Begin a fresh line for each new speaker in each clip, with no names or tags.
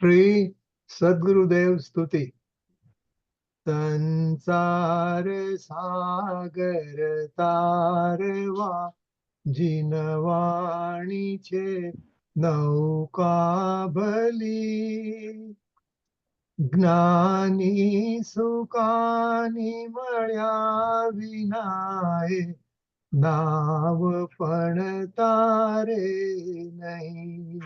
श्री सद्गुरुदेव स्तुति। संसार सागर तारवा જીનવાણી છે નૌકા ભલી, જ્ઞાની સુકાની મળ્યા વિનાએ નાવ પણ તારે નહીં.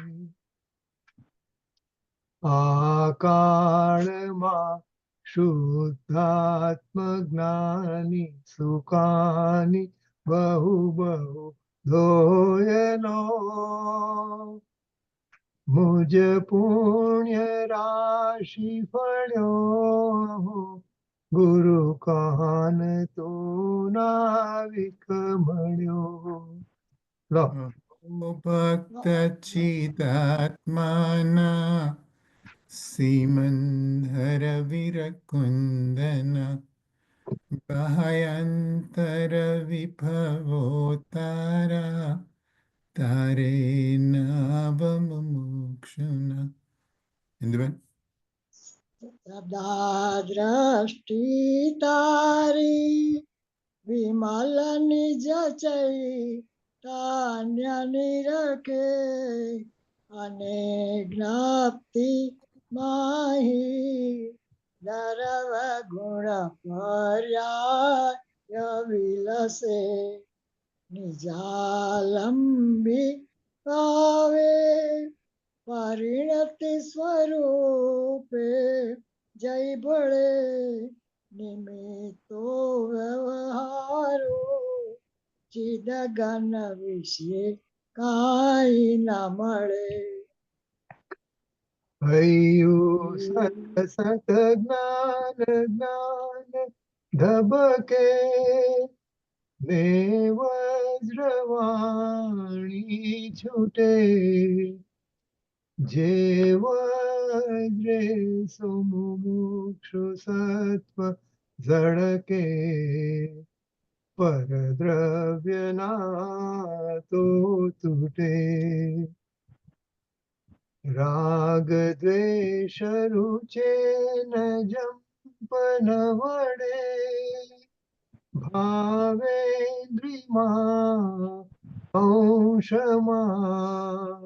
આ કાળમાં શુદ્ધાત્મ જ્ઞાની સુકાની બહુ બહુ ધોયલો, મુજ પુણ્ય રાશિ ફળ્યો, ગુરુ કાન તો નાવિક મળ્યો. લો
ભક્ત ચિદાત્માના સીમંધર વિરકુંદન ભયંતર વિભવો તારા તારે નાવમ મોક્ષના. ઇન્દુબેન,
દ્રષ્ટિ તારી વિમલ નિજ ચૈતન્ય નિરખે, અને જ્ઞાપ્તિ માહી દરવ ગુણ પર્યાય વિલસે, નિજાલંબી ભાવે પરિણતિ સ્વરૂપે જય ભળે, નિમિત્તો વ્યવહારો ચિદગન વિશે કાંઈ ન મળે.
ભયું સત સત જ્ઞાન જ્ઞાન ધબકે, ને વજ્રવાણી છૂટે, જે વજ્રે સુમુક્ષુ સત્વ ઝળકે, પરદ્રવ્યના તો તૂટે. રાગ દ્વેષ રૂચે ન જંપન વડે, ભાવેન્દ્રિમાં અંશમાં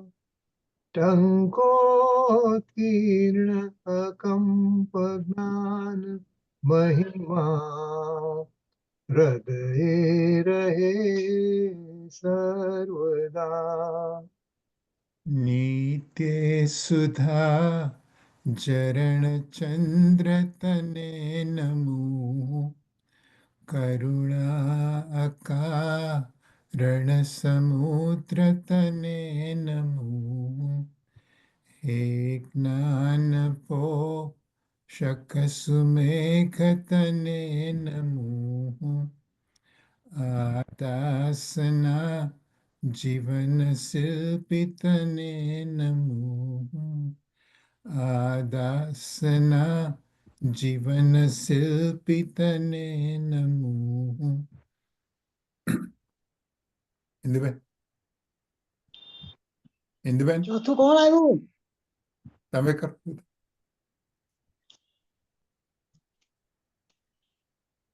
ટંકોત્કીર્ણ અકંપ જ્ઞાન મહિમા, હૃદયે રહે સર્વદા.
નિત્ય સુધા ચરણ ચંદ્ર તને નમો, કરુણા અકારણ સમુદ્ર તને નમો, હે જ્ઞાન પોષક સુમેઘ તને નમો, આદાસના જીવન શિલ્પી તને નમો, આદાસના જીવન શિલ્પી તને નમો. ઇન્દુબેન, ઇન્દુબેન,
ચોથું કોણ આવ્યું?
તમે કરો.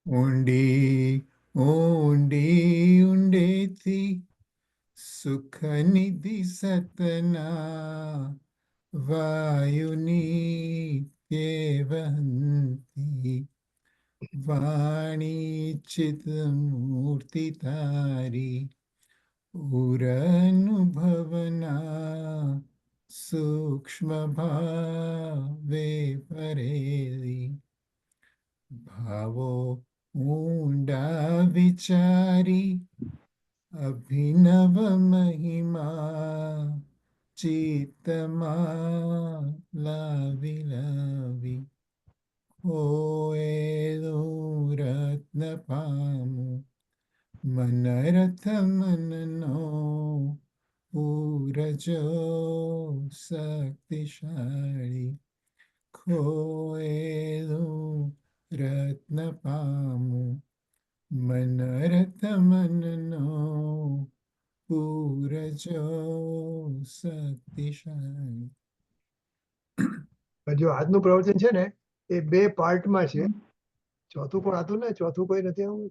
ઊંડી ઊંડી ઊંડેથી સુખ નિધિ સતના વાયુની વહંતી, વાણી ચિત મૂર્તિ તારી ઉરનુભવના સૂક્ષ્મ ભાવે પરેલી, ભાવો ઊંડા વિચારી અભિનવ મહિમા ચિત્તમાં લાવી લાવી, ખોયેલું રત્ન પામું મનરથ મનનો પૂરજો શક્તિશાળી, ખોયેલું રત્ન પામું મનરથ મનનો પૂરજો શક્તિશાળી.
જો આજનું પ્રવચન છે ને એ 2 પાર્ટમાં છે. ચોથું પણ હતું ને, ચોથું કોઈ નથી આવું.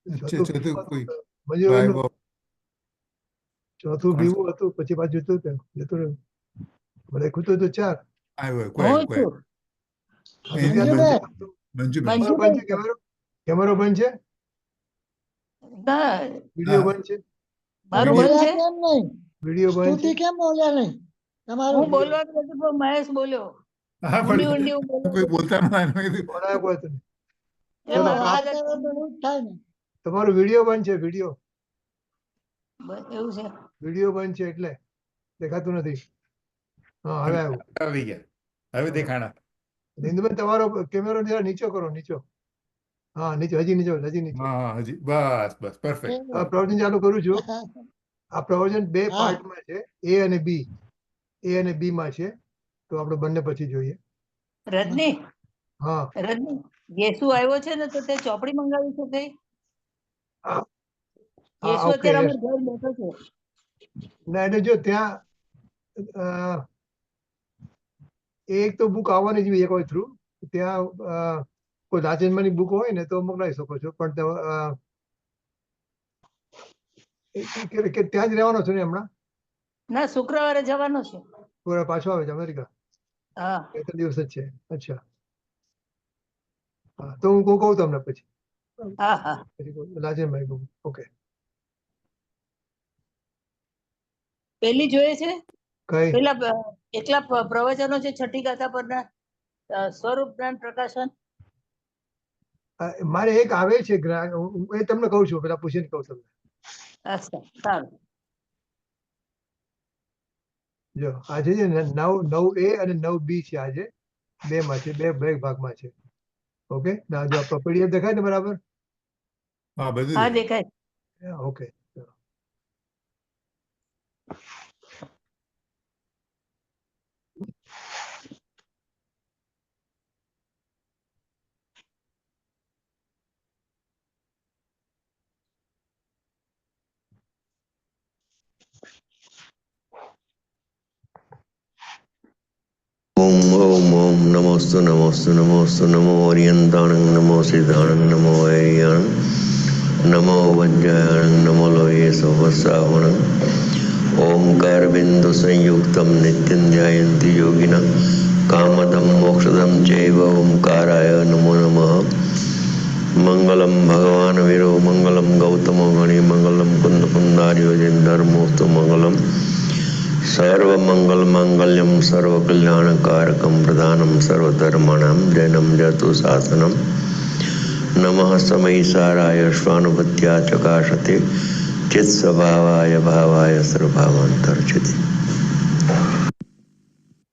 અચ્છા, ચોથું કોઈ
મજૂરનું
ભાઈ
ચોથું
કોણ?
બીવું હતું, પછી પાછું જતું રહ્યું. મને ખુતું હતું 4.
આવ્યો કોઈ
હું
કોઈ
છું
હા, તો
એ
ત્યાં
મંજુબેન.
મંજુબેન
કેમેરો બંધ છે, કેમેરો બંધ છે,
ના,
વિડીયો
હા.
બંધ છે,
મારું
વિડીયો-
બંધ છે.
બોલ્યા કેમ નહીં?
વિડીયો બંધ
સ્તુતિ
છે.
કેમ બોલ્યા નહીં? તમારું
હું બોલવા નથી પણ મહેશ બોલ્યો.
હા,
ઊંડી
પણ
ઊંડી હું બોલું
કોઈ
છું.
બોલતા ન હોય. મેં કીધું,
બોલાય કોઈ હતું નહીં.
એ
ચલો,
મારો
વાત
આદત
કરે તો એવું જ થાય ને.
તમારો વિડીયો બંધ છે, વિડીયો
એવું છે.
બંધ છે એટલે દેખાતું નથી. હા, હવે આવ્યું.
આવી ગયા હવે દેખાણા.
ઇન્દુબેન તમારો કેમેરો જરા નીચો કરો, નીચો. હા, નીચે, હજી નીચો, હજી નીચે.
હા હજી બસ બસ પરફેક્ટ.
આ પ્રવચન ચાલુ કરું છું. આ પ્રવચન 2
હા.
પાર્ટમાં છે, એ અને બી. એ અને બી માં છે, તો આપણે બંને પછી જોઈએ.
રજની
હા,
રજની યેસુ આવ્યો છે ને તો તે ચોપડી મંગાવી છે કઈ?
હા,
યેસુ
ઓકે.
અત્યારે અમારા ઘર બેઠો છે.
ના, એટલે જો ત્યાં અ, એક તો બુક આવવાની જ એક હોય થ્રુ ત્યાં કોઈ રાજેન્દ્રની બુક હોય ને તો મોકલાવી શકો છો, પણ ત્યાં જ રહેવાનો છો ને હમણાં?
ના, શુક્રવારે જવાનો છે.
પાછો આવે છે અમેરિકા?
હા,
2-3 દિવસ જ છે. અચ્છા, હા, તો હું કહું તમને પછી.
હા, હા.
રાજેનભાઈ કહું. ઓકે.
પેલી જોઈએ છે
કઈ?
પેલા એકલા પ્રવચનો છે છઠ્ઠી ગાથા પરના સ્વરૂપ જ્ઞાન પ્રકાશન.
મારે એક આવે છે હું એ તમને કહું છું, પેલા પૂછીને કહું તમને.
અચ્છા, સારું.
જો આજે છે ને 9A અને 9B છે. આજે 2 માં છે, 2 ભાગમાં છે. ઓકે, ના જો પીડીએફ દેખાય ને બરાબર?
હા બધું
હા,
દેખાય.
દેખાય.
ઓકે.
ઓમ ઓમ ઓમ નમોસ્તુ નમોસ્તુ નમોસ્તુ નમો ઓરિયંતાણં નમો સિદ્ધાણં નમો વૈરિયાણં નમો વજ્રાયણં નમો લોહ્યે સહસ્રાવણં ઓમકાર બિંદુ સંયુક્તમ નિત્યં ધ્યાયન્તિ યોગિનઃ કામદં મોક્ષદં ચૈવ ઓમકારાય નમો નમઃ મંગલમ ભગવાન વીરો મંગલમ ગૌતમો ગણી મંગલમ કુંદ પુંડાર્યો ધર્મોસ્તુ મંગલમ સર્વમંગલ માંગલ્યમ સર્વકલ્યાણકારકમ પ્રધાનમ સર્વધર્માણામ જૈનમ જતુ શાસનમ નમઃ સમયસારાય શ્વાનુભૂત્યા ચકાશતે ચિત્ સ્વભાવાય ભાવાય સર્વભાવાંતર્ચિતે.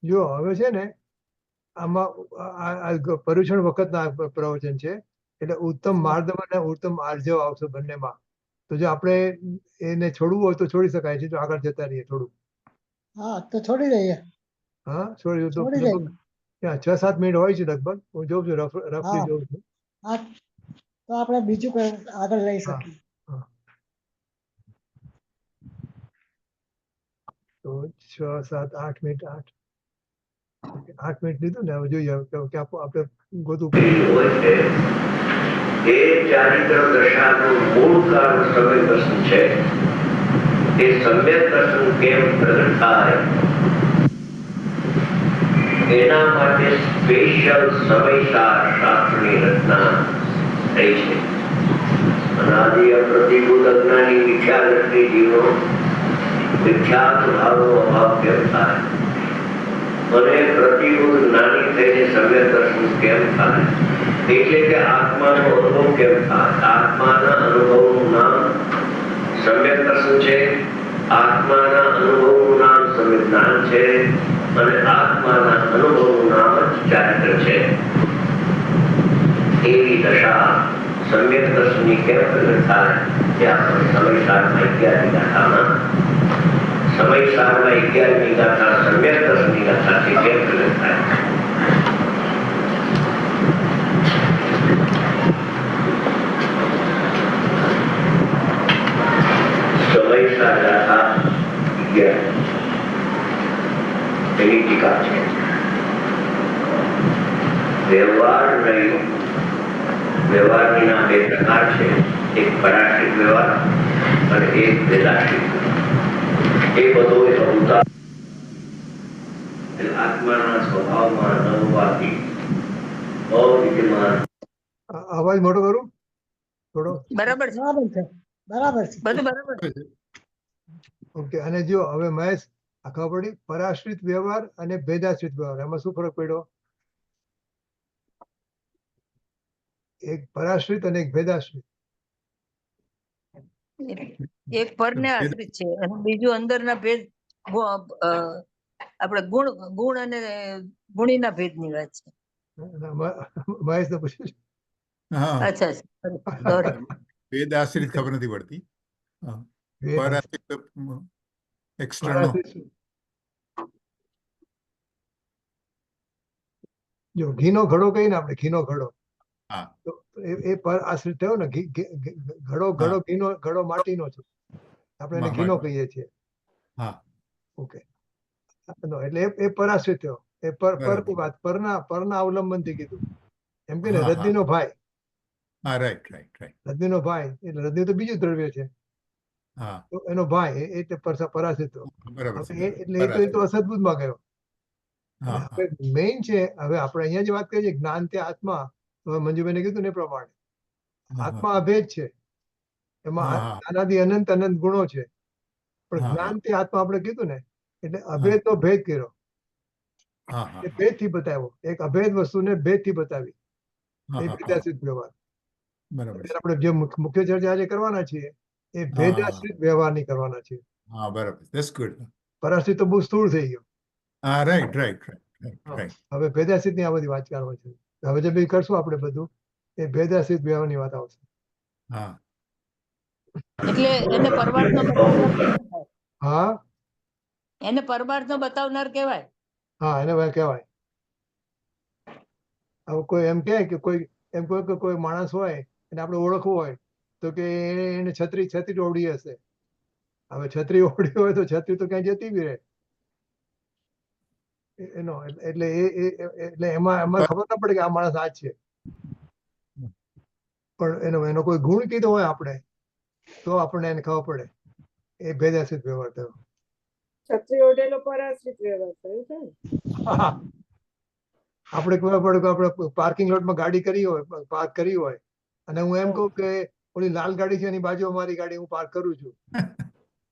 જો હવે છે ને આમાં પર્યુષણ વખતના પ્રવચન છે, એટલે ઉત્તમ માર્દવ અને ઉત્તમ આર્જવ આવશે બંનેમાં. તો જો આપણે એને છોડવું હોય તો છોડી શકાય છે, જો આગળ જતા રહીએ થોડું.
હા, તો છોડી દઈએ.
હા, છોડી દો તો
છોડી
લગભગ
દઈએ.
ત્યાં 6-7 મિનિટ હોય છે લગભગ. હું જોઉં છું, રફલી
હા.
જોઉં છું.
હા, તો આપણે બીજું કંઈ આગળ લઈ
હા.
શકીએ.
તો 6-7-8 મિનિટ 8 મિનિટ લીધું ને. હવે જોઈએ કે આપણે ગોતું
હોય છે એ ચારિત્ર દશાનું મૂળ કારણ સમય દર્શન છે. એ સમ્યક દર્શન કેમ પ્રગટ થાય એના માટે સ્પેશિયલ સમયસાર શાસ્ત્રની રચના થઈ છે. અનાદિ પ્રતિભૂત અજ્ઞાની મિથ્યા દ્રષ્ટિ જીવનો મિથ્યાત્વ ભાવનો અભાવ કેમ થાય અને પ્રતિભૂત જ્ઞાની થઈને સમ્યક દર્શન કેમ થાય, એટલે કે આત્માનો અનુભવ કેમ થાય. આત્માના અનુભવનું નામ સમ્યક દર્શન છે, આત્માના અનુભવનું નામ સમ્યક જ્ઞાન છે, અને આત્માના અનુભવનું નામ જ ચારિત્ર છે. એવી દશા સમ્યક દર્શનની કેમ પ્રગટ થાય તે આપણે સમયસારમાં 11મી ગાથામાં સમયસારમાં 11મી ગાથા સમ્યક દર્શનની ગાથાથી કેમ પ્રગટ થાય. સમયસાર ગાથા 11 એની ટીકા છે. વ્યવહાર નહીં. વ્યવહારના બે પ્રકાર છે, એક પરાશ્રિત વ્યવહાર અને એક વેદાશ્રિત. એ બધો અવતાર આત્માના સ્વભાવમાં ન હોવાથી અવિદ્યમાન.
અવાજ મોટો કરું થોડો.
બરાબર છે,
બરાબર છે, બરાબર છે.
બધું બરાબર છે.
ઓકે. અને જો હવે મહેશ આ ખબર પડી પરાશ્રિત વ્યવહાર અને ભેદાશ્રિત વ્યવહાર, એમાં શું ફરક પડ્યો? એક પરાશ્રિત અને એક ભેદાશ્રિત.
એક પરને આશ્રિત છે અને બીજું અંદરના ભેદ આપણે ગુણ અને ગુણીના ભેદની વાત છે.
મહેશ ને પૂછ્યું છે.
હા
અચ્છા, sorry.
વેદ આશ્રિત ખબર નથી પડતી. હા.
ભેદ
પરાશ્રિત એક્સટર્નલ.
પરાશ્રિત શું? જો ઘીનો ઘડો કહીએ ને આપણે, ઘીનો ઘડો,
હા
તો એ પર આશ્રિત થયો ને. ઘડો ઘડો માટીનો છે, આપણે એને ઘીનો
માટી.
કહીએ છીએ.
હા
ઓકે. એટલે એ પરાશ્રિત થયો. એ પરની
બરાબર.
વાત, પરના અવલંબનથી કીધું. એમ કે ને
હા, હા.
રજનીનો ભાઈ,
હા રાઈટ રાઈટ રાઈટ.
રજનીનો ભાઈ એટલે રજની તો બીજું દ્રવ્ય છે,
હા
તો એનો ભાઈ એ તે પરાશ્રિત થયો.
બરાબર
હવે
છે.
એટલે એ તો અસદબુદ્ધમાં ગયો.
હા
હવે મેઇન છે, હવે આપણે અહીંયા જે વાત કરીએ છીએ જ્ઞાન તે આત્મા, તો હવે મંજુબેને કીધું ને એ પ્રમાણે
હા,
આત્મા અભેદ છે. એમાં
હા, હા.
અનાદિ અનંત અનંત ગુણો છે, પણ
હા,
જ્ઞાન તે આત્મા આપણે કીધું ને, એટલે અભેદ નો ભેદ કર્યો.
હા હા
એ ભેદ થી બતાવ્યો. એક અભેદ વસ્તુને ભેદ થી બતાવી.
હા,
એ
હા,
ભેદાશ્રિત વ્યવહાર.
બરાબર છે.
આપણે જે મુખ્ય ચર્ચા આજે કરવાના છીએ એ ભેદાશ્રિત વ્યવહારની કરવાના છીએ.
હા બરાબર. That's good.
પરાશ્રિત તો બહુ સ્થૂળ થઈ ગયો.
હા રાઈટ રાઈટ રાઈટ
હા.
રાઈટ.
હવે ભેદાશ્રિત ની આ બધી વાત કરવાની છે. હવે જે બી કરશું આપણે બધું એ ભેદાશ્રિત વ્યવહારની વાત આવશે.
હા
એટલે એને પરમાર્થનો બતાવનાર કહેવાય.
હા
એને પરમાર્થનો બતાવનાર કહેવાય.
હા, એને ભાઈ કહેવાય. હવે કોઈ એમ કહે કે કોઈ માણસ હોય અને આપણે ઓળખવું હોય તો કે એને છત્રી ઓઢી હશે. હવે છત્રી ઓઢી હોય તો છત્રી તો ક્યાંય જતી બી રહે. એનો એટલે એમાં ખબર ના પડે કે આ માણસ આ જ છે. પણ એનો કોઈ ગુણ કીધો હોય આપણે તો આપણને એને ખબર પડે. એ ભેદાશ્રિત વ્યવહાર થયો.
છત્રી ઓઢેલો પરાશ્રિત વ્યવહાર થયો છે ને?
આપણે ખબર પડે કે આપણે પાર્કિંગ લોટમાં ગાડી કરી હોય, પાર્ક કરી હોય, અને હું એમ કહું કે ઓલી લાલ ગાડી છે એની બાજુ મારી ગાડી હું પાર્ક કરું છું,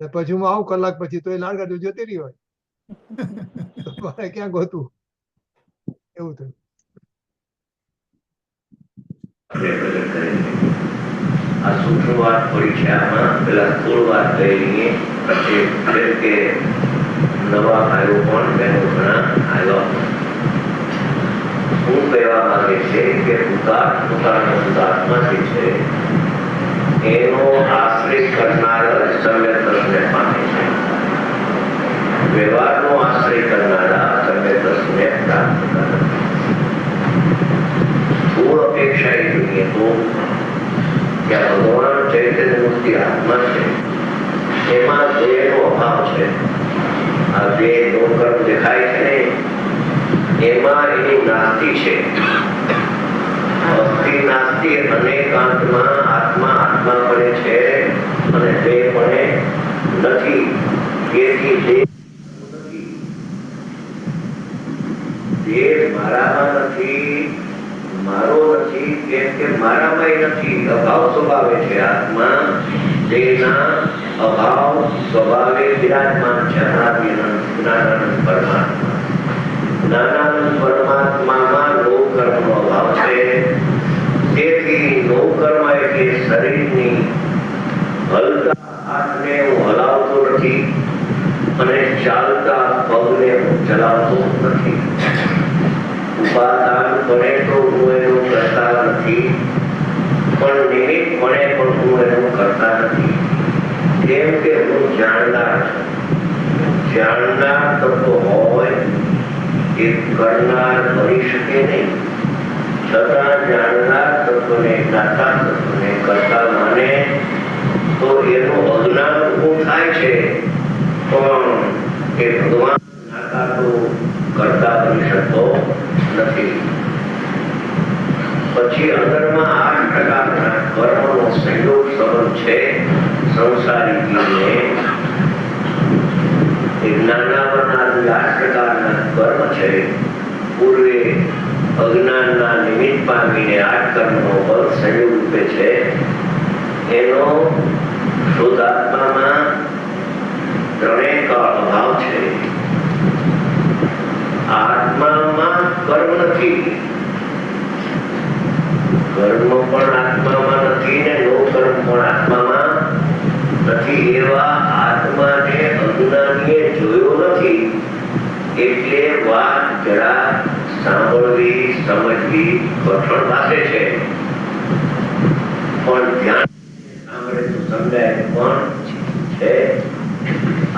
અને પછી હું આવું કલાક પછી તો એ લાલ ગાડી જતી રહી હોય, તો મારે ક્યાં ગોતું? એવું થયું.
આ સૂક્ષ્મ વાત થોડી છે આમાં. પેલા સ્થૂળ વાત કરેલી પછી કે નવા ભાઈઓ પણ બહેનો ઘણા આવ્યા. શું કહેવા માંગે છે કે પોતાનો શુદ્ધાત્મા જે છે એનો આશ્રય કરનાર સમ્યક રસને પામે છે. વ્યવહારનો આશ્રય કરનારા સમ્યક રસને પ્રાપ્ત કરે. સ્થૂળ અપેક્ષા એ જોઈએ તો કે ભગવાન ચૈતન્ય મૂર્તિ આત્મા છે, એમાં દેહનો અભાવ છે. આ દેહ કર્મ દેખાય છે ને એમાં એની નાસ્તિ છે. અસ્થિ નાસ્તિ અનેકાંતમાં આત્મા પડે છે અને દેહ પડે નથી. તેથી દેહ નથી. દેહ મારામાં નથી, મારો નથી, કેમ કે મારામાં નથી. અભાવ સ્વભાવે છે. આત્મા દેહના અભાવ સ્વભાવે વિરાજમાન છે. જ્ઞાનાનંદ પરમાત્મા. જ્ઞાનાનંદ પરમાત્મામાં લોક કર્મનો અભાવ છે. તેથી લોક કર્મ એટલે શરીરની હલતા હાથને હું હલાવતો નથી અને ચાલતા પગને હું ચલાવતો નથી. ઉપાદાન બને તો હું એનું કરતા નથી, પણ નિમિત્ત બને પણ હું એનું કરતા નથી. કેમ કે હું જાણનાર છું. જાણનાર તત્વ હોય એ કરનાર બની શકે નહીં. છતાં જાણનાર તત્વને જ્ઞાતા તત્વને કરતા માને તો એનું અજ્ઞાન ઊભું થાય છે. પણ એ ભગવાન જ્ઞાતા તો કરતા બની શકતો નથી. પછી અંદરમાં 8 પ્રકારના કર્મનો સંયોગ સંબંધ છે સંસારી જીવને. એ જ્ઞાનાવરણાદી 8 પ્રકારના કર્મ છે. પૂર્વે અજ્ઞાનના નિમિત્ત પામીને 8 કર્મનો બળ સંયોગ રૂપે છે. એનો શુદ્ધાત્મામાં ત્રણેય કાળ અભાવ છે. આત્મામાં કર્મ નથી, કર્મ પણ આત્મામાં નથી ને નો કર્મ પણ આત્મામાં નથી. એવા આત્માને અજ્ઞાનીએ જોયો નથી. એટલે વાત જરા સાંભળવી સમજવી કઠણ પાસે છે, પણ ધ્યાન સાંભળે તો સમજાય પણ છે.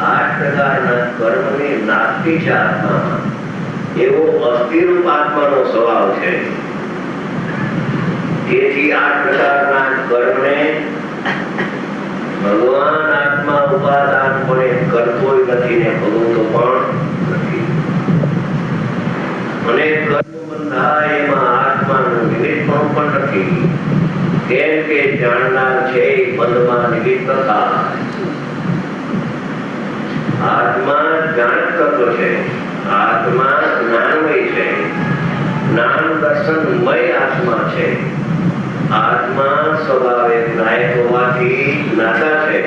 8 પ્રકારના કર્મની નાસ્તિ છે આત્મામાં. એવો અસ્થિરૂપ આત્માનો સ્વભાવ છે. તેથી 8 પ્રકારના કર્મને ભગવાન આત્મા ઉપાદાનપણે કરતોય નથી ને ભોગવતો પણ નથી. અને કર્મ બંધાય એમાં આત્માનું નિમિત્તપણું પણ નથી. કેમ કે જાણનાર છે એ બંધમાં નિમિત્ત થાય. આત્મા જાણક તત્વ છે. આત્મા જ્ઞાનમય છે. જ્ઞાન દર્શનમય આત્મા છે. આત્મા સ્વભાવે જ્ઞાયક હોવાથી જ્ઞાતા છે.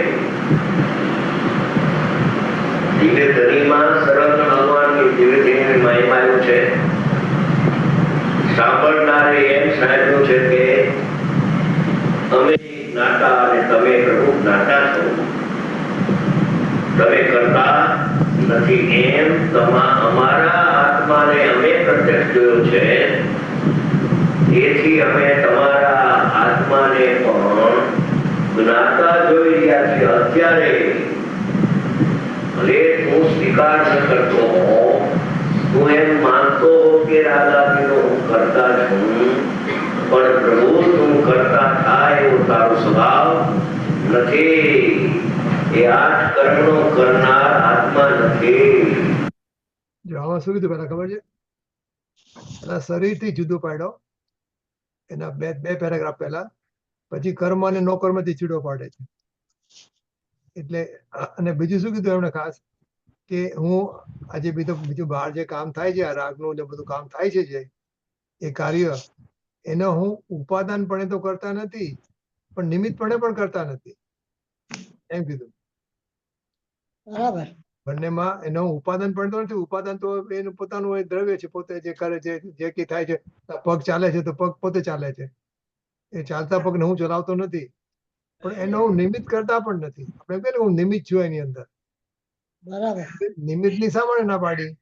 દિવ્ય ધણીમાં સર્વત્ર ભગવાનની દિવ્ય ધણીની મહિમાયું છે. સાંભળનારે એમ સાંભળ્યું છે કે અમે જ્ઞાતા અને તમે પ્રભુ જ્ઞાતા છો, તમે કરતા નથી. એમ અમારા આત્માને અમે પ્રત્યક્ષ જોયો છે. તેથી અમે તમારા આત્માને પણ જ્ઞાતા જોઈ રહ્યા છીએ. અત્યારે ભલે તું સ્વીકાર ન કરતો હો, તું એમ માનતો હો કે રાધાજીનો હું કરતા છું, પણ પ્રભુ તું કરતા થાય એવો તારો સ્વભાવ નથી. એ 8 કર્મનો કરનાર આત્મા નથી.
જો આમાં શું કીધું પેલા ખબર છે? એના શરીરથી જુદો પાડ્યો, એના બે પેરેગ્રાફ પહેલા. પછી કર્મ અને નો કર્મથી જુદો પાડે છે. એટલે અને બીજું શું કીધું એમણે ખાસ કે હું આજે બીજું બહાર જે કામ થાય છે, આ રાગનું ને બધું કામ થાય છે, જે એ કાર્ય એનો હું ઉપાદાનપણે તો કરતા નથી, પણ નિમિત્તપણે પણ કરતા નથી, એમ કીધું.
બરાબર.
બંનેમાં એનો ઉપાદાન પણ તો નથી. ઉપાદાન તો એનું પોતાનું એ દ્રવ્ય છે, પોતે જે કરે છે, જે કઈ થાય છે. પગ ચાલે છે તો પગ પોતે ચાલે છે. એ ચાલતા પગને હું ચલાવતો નથી, પણ એનો હું નિમિત્ત કરતા પણ નથી. આપણે કહીએ ને હું નિમિત્ત છું એની અંદર.
બરાબર.
નિમિત્તની શા માટે ના પાડી?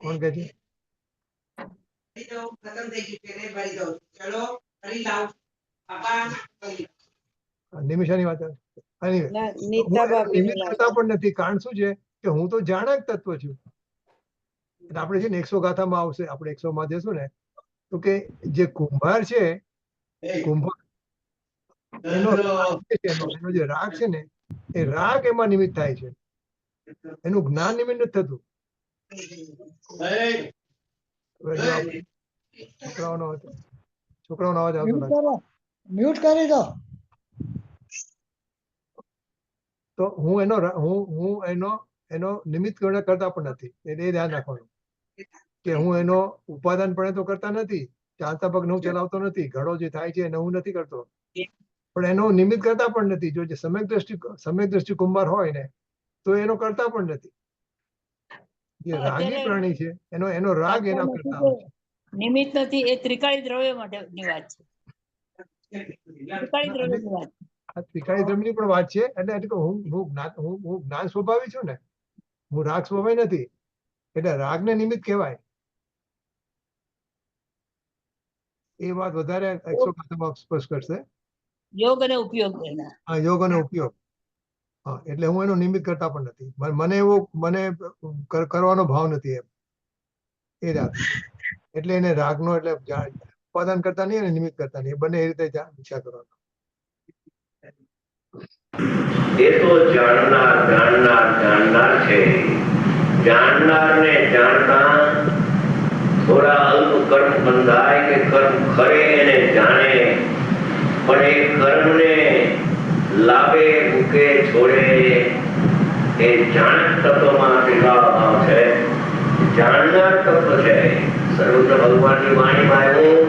કોણ કહે છે? નિમિષાની વાત નિમિત્ત કરતા પણ નથી. કારણ શું છે કે હું તો જાણક તત્વ છું. એટલે આપણે છે ને 100 ગાથામાં આવશે, આપણે 100 માં જશું ને, તો કે જે કુંભાર છે, કુંભાર એનો જે રાગ છે ને, એ રાગ એમાં નિમિત્ત થાય છે. એનું જ્ઞાન નિમિત્ત નથી થતું. છોકરાઓનો અવાજ આવતો નથી.
મ્યુટ કરી દો.
તો હું એનો નિમિત્ત કરતા પણ નથી. એટલે એ ધ્યાન રાખવાનું કે હું એનો ઉપાદાનપણે તો કરતા નથી. ચાલતા પગ હું ચલાવતો નથી. ઘડો જે થાય છે એને હું નથી કરતો, પણ એનો નિમિત્ત કરતા પણ નથી. જો જે સમ્યક દ્રષ્ટિ કુંભાર હોય ને, તો એનો કરતા પણ નથી. જે રાગી પ્રાણી છે એનો રાગ એના કરતા હોય છે.
નિમિત્ત નથી, એ ત્રિકાળી દ્રવ્ય માટેની વાત છે. ત્રિકાળી દ્રવ્યની વાત.
આ ત્રિકાળી દ્રવ્યની પણ વાત છે. એટલે હું જ્ઞાન સ્વભાવી છું ને, હું રાગ સ્વભાવી નથી. એટલે રાગને નિમિત્ત કહેવાય. એ વાત વધારે 100 ગાથામાં સ્પષ્ટ કરશે.
યોગ અને ઉપયોગ એના.
હા, યોગ અને ઉપયોગ. હા, એટલે હું એનો નિમિત્ત કરતા પણ નથી. મને કરવાનો ભાવ નથી એમ. એ રાગ એટલે એને રાગનો એટલે ઉપાદાન કરતા નહીં અને નિમિત્ત કરતા નહીં. બંને એ રીતે વિચાર કરવાનો.
એ તો જાણનાર છે. જાણનારને જાણતા થોડા બંધાય કે કર્મ કરે એને જાણે, પણ એ કર્મને લાવે મૂકે છોડે એ જાણક તત્વમાં ત્રિકાળ ભાવ છે, જાણનાર તત્વ છે. સર્વત્ર ભગવાનની વાણીમાં એવું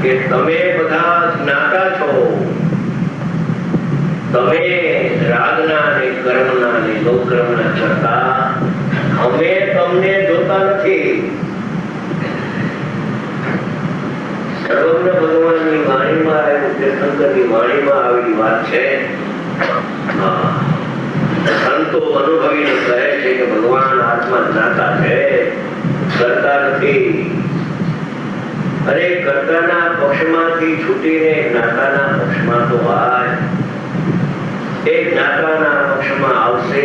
કે તમે બધા જ્ઞાતા છો, તમે રાગના ને કર્મના ને લોકર્મના કરતા, અમે તમને જોતા નથી. સર્વજ્ઞ ભગવાનની વાણીમાં આવ્યું, તીર્થંકરની વાણીમાં આવેલી વાત છે. સંતો અનુભવીને કહે છે કે ભગવાન આત્મા જ્ઞાતા છે, કરતા નથી. અરે કર્તાના પક્ષમાંથી છૂટીને જ્ઞાતાના પક્ષમાં તો આય. એ જ્ઞાતાના પક્ષમાં આવશે,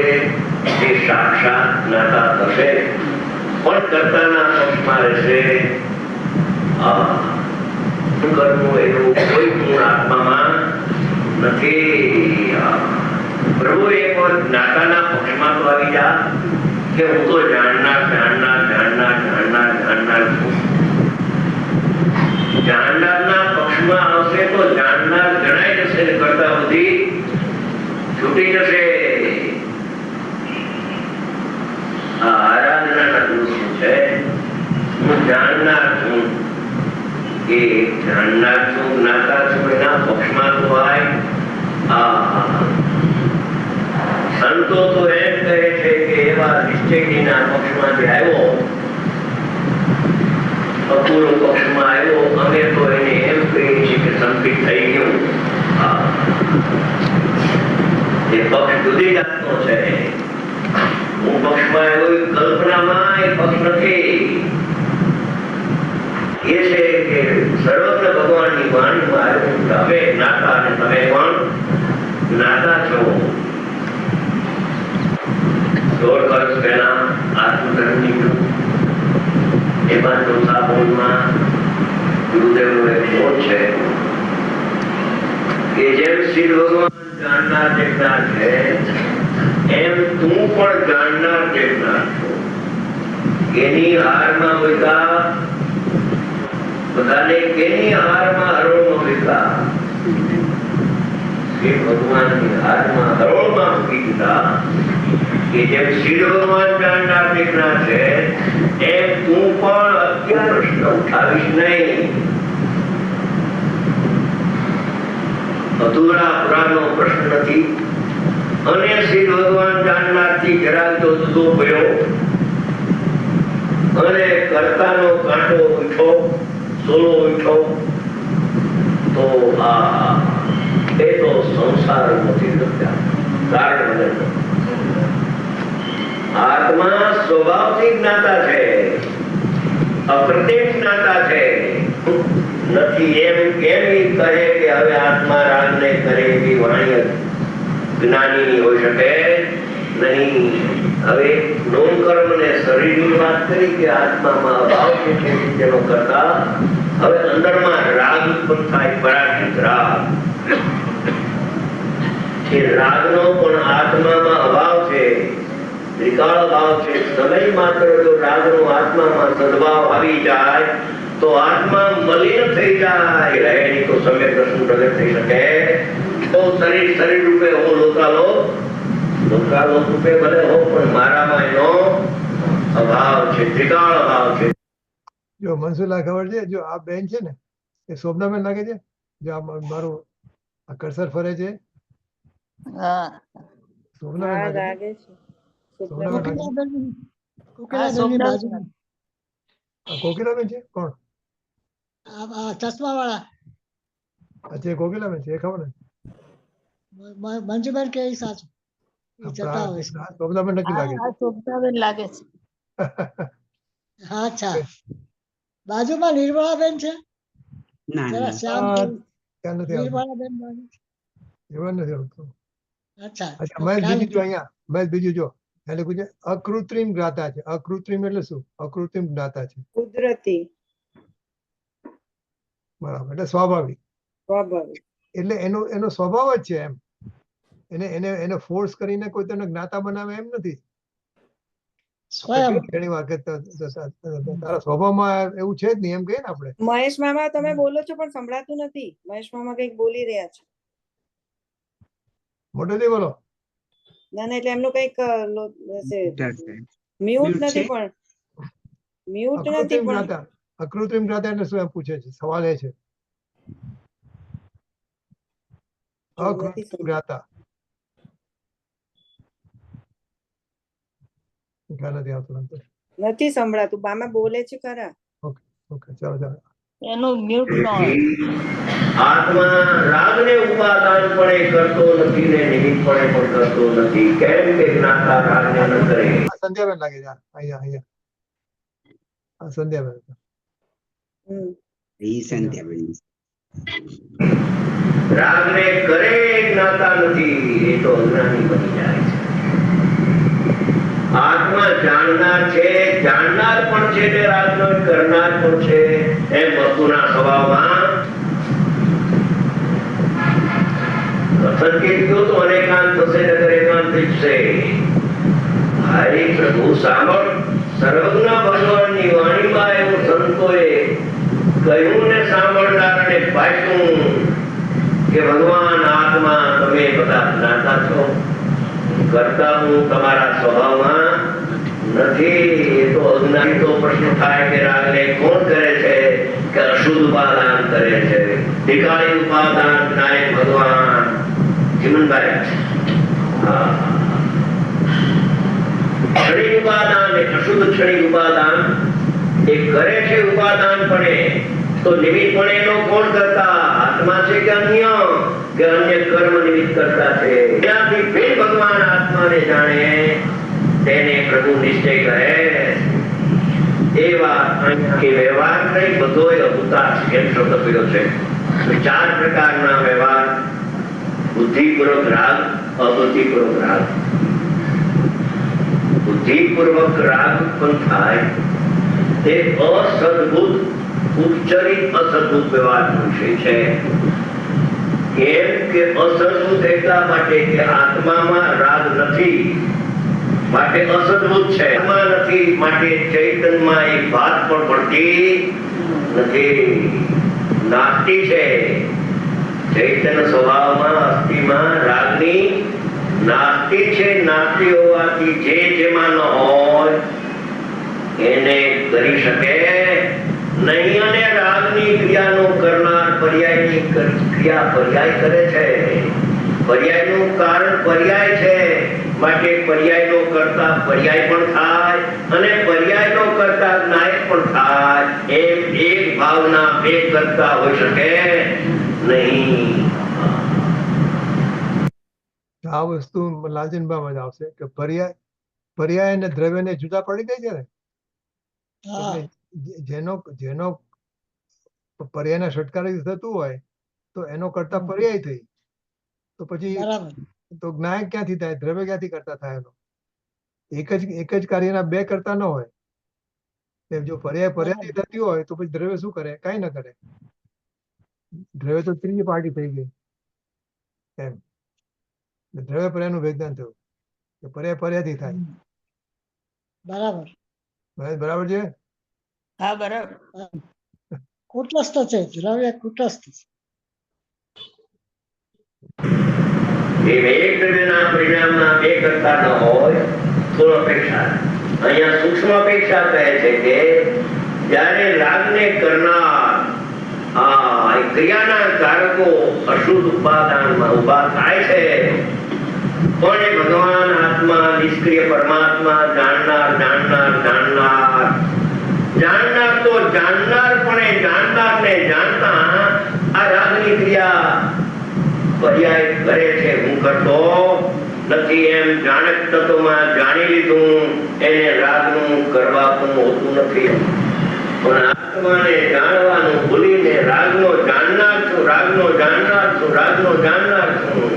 એ સાક્ષાત જ્ઞાતા થશે, પણ કર્તાના પક્ષમાં રહેશે. કરવું એવું કોઈ ગુણ આત્મામાં નથી. પ્રભુ એક વાર જ્ઞાતાના પક્ષમાં તો આવી જા કે હું તો જાણનાર જાણનાર જાણનાર જાણનાર જાણનાર છું. જાણનારના પક્ષમાં આવશે તો જાણનાર જણાઈ જશે ને કરતા બધી છૂટી જશે. આ આરાધનાના દૃશ્ય છે. હું જાણનાર છું, એ જાણનાર છું, જ્ઞાતા છું, એના પક્ષમાં તો આય. સંતો તો એમ કહે છે કે એવા નિશ્ચયના પક્ષમાંથી આવ્યો, અપૂર્વ પક્ષમાં આવ્યો, અમે તો એને એમ કહીએ છીએ કે સંપિત થઈ ગયું. એ પક્ષ જુદી જાતનો છે. હું પક્ષમાં આવ્યો કલ્પનામાં એ પક્ષ નથી. એ છે કે સર્વત્ર ભગવાનની વાણીમાં આવ્યું કે અમે જ્ઞાતા અને તમે પણ જ્ઞાતા છો. 16 વર્ષ પહેલા આત્મધર્મ નીકળ્યું. એમાં ચોથા બોલમાં ગુરુદેવનો એક બોલ છે કે જેમ શ્રી ભગવાન જાણનાર દેખનાર છે, એમ તું પણ જાણનાર દેખનાર છો. એની હારમાં મૂક્યા બધાને, કેની હારમાં હરોળમાં મૂક્યા, શ્રી ભગવાનની હારમાં હરોળમાં મૂકી દીધા. કે જેમ શ્રી ભગવાન જાણનાર દેખનાર છે, એમ તું પણ અત્યારે પ્રશ્ન ઉઠાવીશ નહીં. અધૂરા પુરાનો પ્રશ્ન નથી. અને શ્રી ભગવાન જાણનારથી જરાક જો જુદો પડ્યો અને કર્તાનો કાંટો ઉઠો, સોલો ઉઠો, તો એ તો સંસાર નથી કારણ બને. આત્મા સ્વભાવથી જ્ઞાતા છે, અકૃત્રિમ જ્ઞાતા છે. નથી એમ કેમ કહે કે હવે આત્મા રાગને કરે એવી વાણી જ્ઞાનીની હોઈ શકે નહીં. હવે નોમ કર્મ ને શરીરની વાત કરી કે આત્મામાં અભાવ છે તેનો કરતા હવે અંદરમાં રાગ ઉત્પન્ન થાય, પરાજિત રાગ. એ રાગનો પણ આત્મામાં અભાવ છે, ત્રિકાળ ભાવ છે. સમય માત્ર જો રાગનો આત્મામાં સદભાવ આવી જાય તો આત્મા મલિન થઈ જાય. રહેણી તો સમય પ્રશ્ન પ્રગટ થઈ શકે. તો શરીર રૂપે હું લોકાલોક રૂપે ભલે હો, પણ મારામાં એનો અભાવ છે, ત્રિકાળ અભાવ છે.
જો મનસુલા ખબર છે, જો આ બેન છે ને એ શોભનાબેન લાગે છે. જો આ મારું આ કર્સર ફરે છે,
હા
શોભનાબેન લાગે છે.
લાગે છે.
શોભનાબેન લાગે છે.
કોકિલાબેનની બાજુમાં
આ કોકિલાબેન છે કોણ?
આ ચશ્મા વાળા
અચ્છા, એ કોકિલાબેન છે, એ ખબર ને.
મંજુબેન કે એ સાચું એ જતા હોય છે.
શોભનાબેન નક્કી લાગે
આ શોભનાબેન લાગે છે.
છે.
હા, અચ્છા. બાજુમાં નિર્મળાબેન છે, જરા શ્યામ
ખ્યાલ નથી આવતો.
નિર્મળાબેન બાજુ.
એવા નથી આવતું.
અચ્છા,
અચ્છા, મહેશ બીજું જો અહીંયા, મહેશ બીજું જો એટલે પૂછે અકૃત્રિમ જ્ઞાતા છે. અકૃત્રિમ એટલે શું? અકૃત્રિમ જ્ઞાતા છે,
કુદરતી,
બરાબર, એટલે સ્વાભાવિક.
સ્વાભાવિક.
એટલે એનો સ્વભાવ જ છે એમ. એને ફોર્સ કરીને કોઈ તેને જ્ઞાતા બનાવે એમ નથી.
સ્વયં
ઘણી વખત તારા સ્વભાવમાં એવું છે જ નહીં એમ કહીએ ને આપણે.
મહેશ મામા તમે બોલો છો પણ સંભળાતું નથી. મહેશ મામા કંઈક બોલી રહ્યા છે.
મોટેથી બોલો.
ના ના એટલે એમનું કંઈક મ્યુટ
Mute
નથી
છે?
પણ મ્યુટ નથી
અકૃત્રિમ
પણ
જ્ઞાતા. અકૃત્રિમ જ્ઞાતા એટલે શું એમ પૂછે છે, સવાલ એ છે.
નથી
અકૃત્રિમ
સમજાતું.
જ્ઞાતા ખ્યાલ નથી આવતો અંતર.
નથી સંભળાતું. મામા બોલે છે ખરા.
ઓકે ચાલો ચાલો.
એનું મ્યુટ ન હોય.
આત્મા રાગને ઉપાદાનપણે કરતો નથી ને નિમિત્તપણે પણ કરતો નથી. કેમ કે જ્ઞાતા રાગને ન કરે.
આ સંધ્યાબેન લાગે છે. અહીંયા આ સંધ્યાબેન.
હમ.
ઈ સંધ્યાબેન.
રાગને કરે જ્ઞાતા નથી, એ તો અજ્ઞાની બની જાય છે. આત્મા જાણનાર છે, જાણનાર પણ છે ને રાગનો કરનાર પણ છે. એમ વસ્તુના સ્વભાવમાં સંકેત ગયો તો અનેકાંત થશે નગર એકાંત છે. હરે પ્રભુ સાંભળ, સર્વજ્ઞ ભગવાનની વાણીમાં એવું સંતોએ કહ્યું ને સાંભળનારને પાછું કે ભગવાન આત્મા તમે બધા જ્ઞાતા છો, કરતા હું તમારા સ્વભાવમાં નથી. એ તો અજ્ઞાની. તો પ્રશ્ન થાય કે રાગને કોણ કરે છે? કે અશુદ્ધ ઉપાદાન કરે છે. નિકાળી ઉપાદાન નાયક ભગવાન જીવનભાઈ. ક્ષણિક ઉપાદાન એ અશુદ્ધ ક્ષણિક ઉપાદાન એ કરે છે ઉપાદાનપણે. તો નિમિત્તપણે એનો કોણ કરતા? આત્મા છે કે અન્ય? કે અન્ય કર્મ નિમિત્ત કરતા છે. ત્યાંથી ફેર ભગવાન આત્માને જાણે તેને પ્રભુ નિશ્ચય કરે. એ વાત કે વ્યવહાર નહીં, બધોય અભૂતાર એમ શબ્દ પીડ્યો છે. 4 પ્રકારના વ્યવહાર: બુદ્ધિપૂર્વક રાગ, અબુદ્ધિપૂર્વક રાગ. બુદ્ધિપૂર્વક રાગ ઉત્પન્ન થાય તે અસદબુદ્ધ ઉપચરિત અસદબુદ્ધ વ્યવહારનો વિષય છે. કેમ કે અસદબુદ્ધ એટલા માટે કે આત્મામાં રાગ નથી માટે અસદબુદ્ધ છે. આત્મા નથી માટે ચૈતન્યમાં એક વાત પણ પડતી નથી, નાસ્તી છે. ચૈતન્ય સ્વભાવમાં અસ્થિમાં રાગની નાસ્તી છે. નાસ્તી હોવાથી જે જેમાં ન હોય એને કરી શકે નહીં. અને રાગની ક્રિયાનો કરનાર પર્યાયની ક્રિયા પર્યાય કરે છે. પર્યાયનું કારણ પર્યાય છે માટે પર્યાયનો કરતા પર્યાય પણ થાય અને પર્યાયનો કરતા નાયક પણ થાય. એમ એક ભાવના બે કરતા હોઈ શકે નહીં.
આ વસ્તુ લાલચંદભામાં જ આવશે કે પર્યાય અને દ્રવ્યને જુદા પડી ગઈ છે ને.
હા
જેનો પર્યાયના ષટકારથી થતું હોય તો એનો કરતા પર્યાય થઈ. તો પછી
બરાબર
તો જ્ઞાયક ક્યાંથી થાય? દ્રવ્ય ક્યાંથી કરતા થાય? એનો એક જ કાર્યના બે કરતા ન હોય. જો પર્યાયથી થતી હોય તો પછી દ્રવ્ય શું કરે? કઈ ન કરે. દ્રવ્ય તો ત્રીજી પાર્ટી થઈ ગઈ એમ. દ્રવ્ય પર્યાયનું વિજ્ઞાન થયું કે પર્યાયથી થાય.
બરાબર
બરાબર છે.
હા બરાબર.
કુટસ્થ છે, દ્રવ્ય કુટસ્થ છે.
એક દ્રવ્યના પરિણામના બે કરતા ન હોય થોડો અપેક્ષા. અહીંયા સૂક્ષ્મ અપેક્ષા કહે છે કે જ્યારે રાગને કરનાર ક્રિયાના કારકો અશુદ્ધ ઉપાદાનમાં ઉભા થાય છે પણ એ ભગવાન આત્મા નિષ્ક્રિય પરમાત્મા જાણનાર જાણનાર જાણનાર જાણનાર તો જાણનાર પણ એ જાણનાર ને જાણતા આ રાગની ક્રિયા પર્યાય કરે છે. હું કરતો નથી એમ જાણક તત્વમાં જાણી લીધું. એને રાગનું કરવાનું હોતું નથી પણ આત્માને જાણવાનું ભૂલીને રાગનો જાણનાર છું, રાગનો જાણનાર છું, રાગનો જાણનાર છું.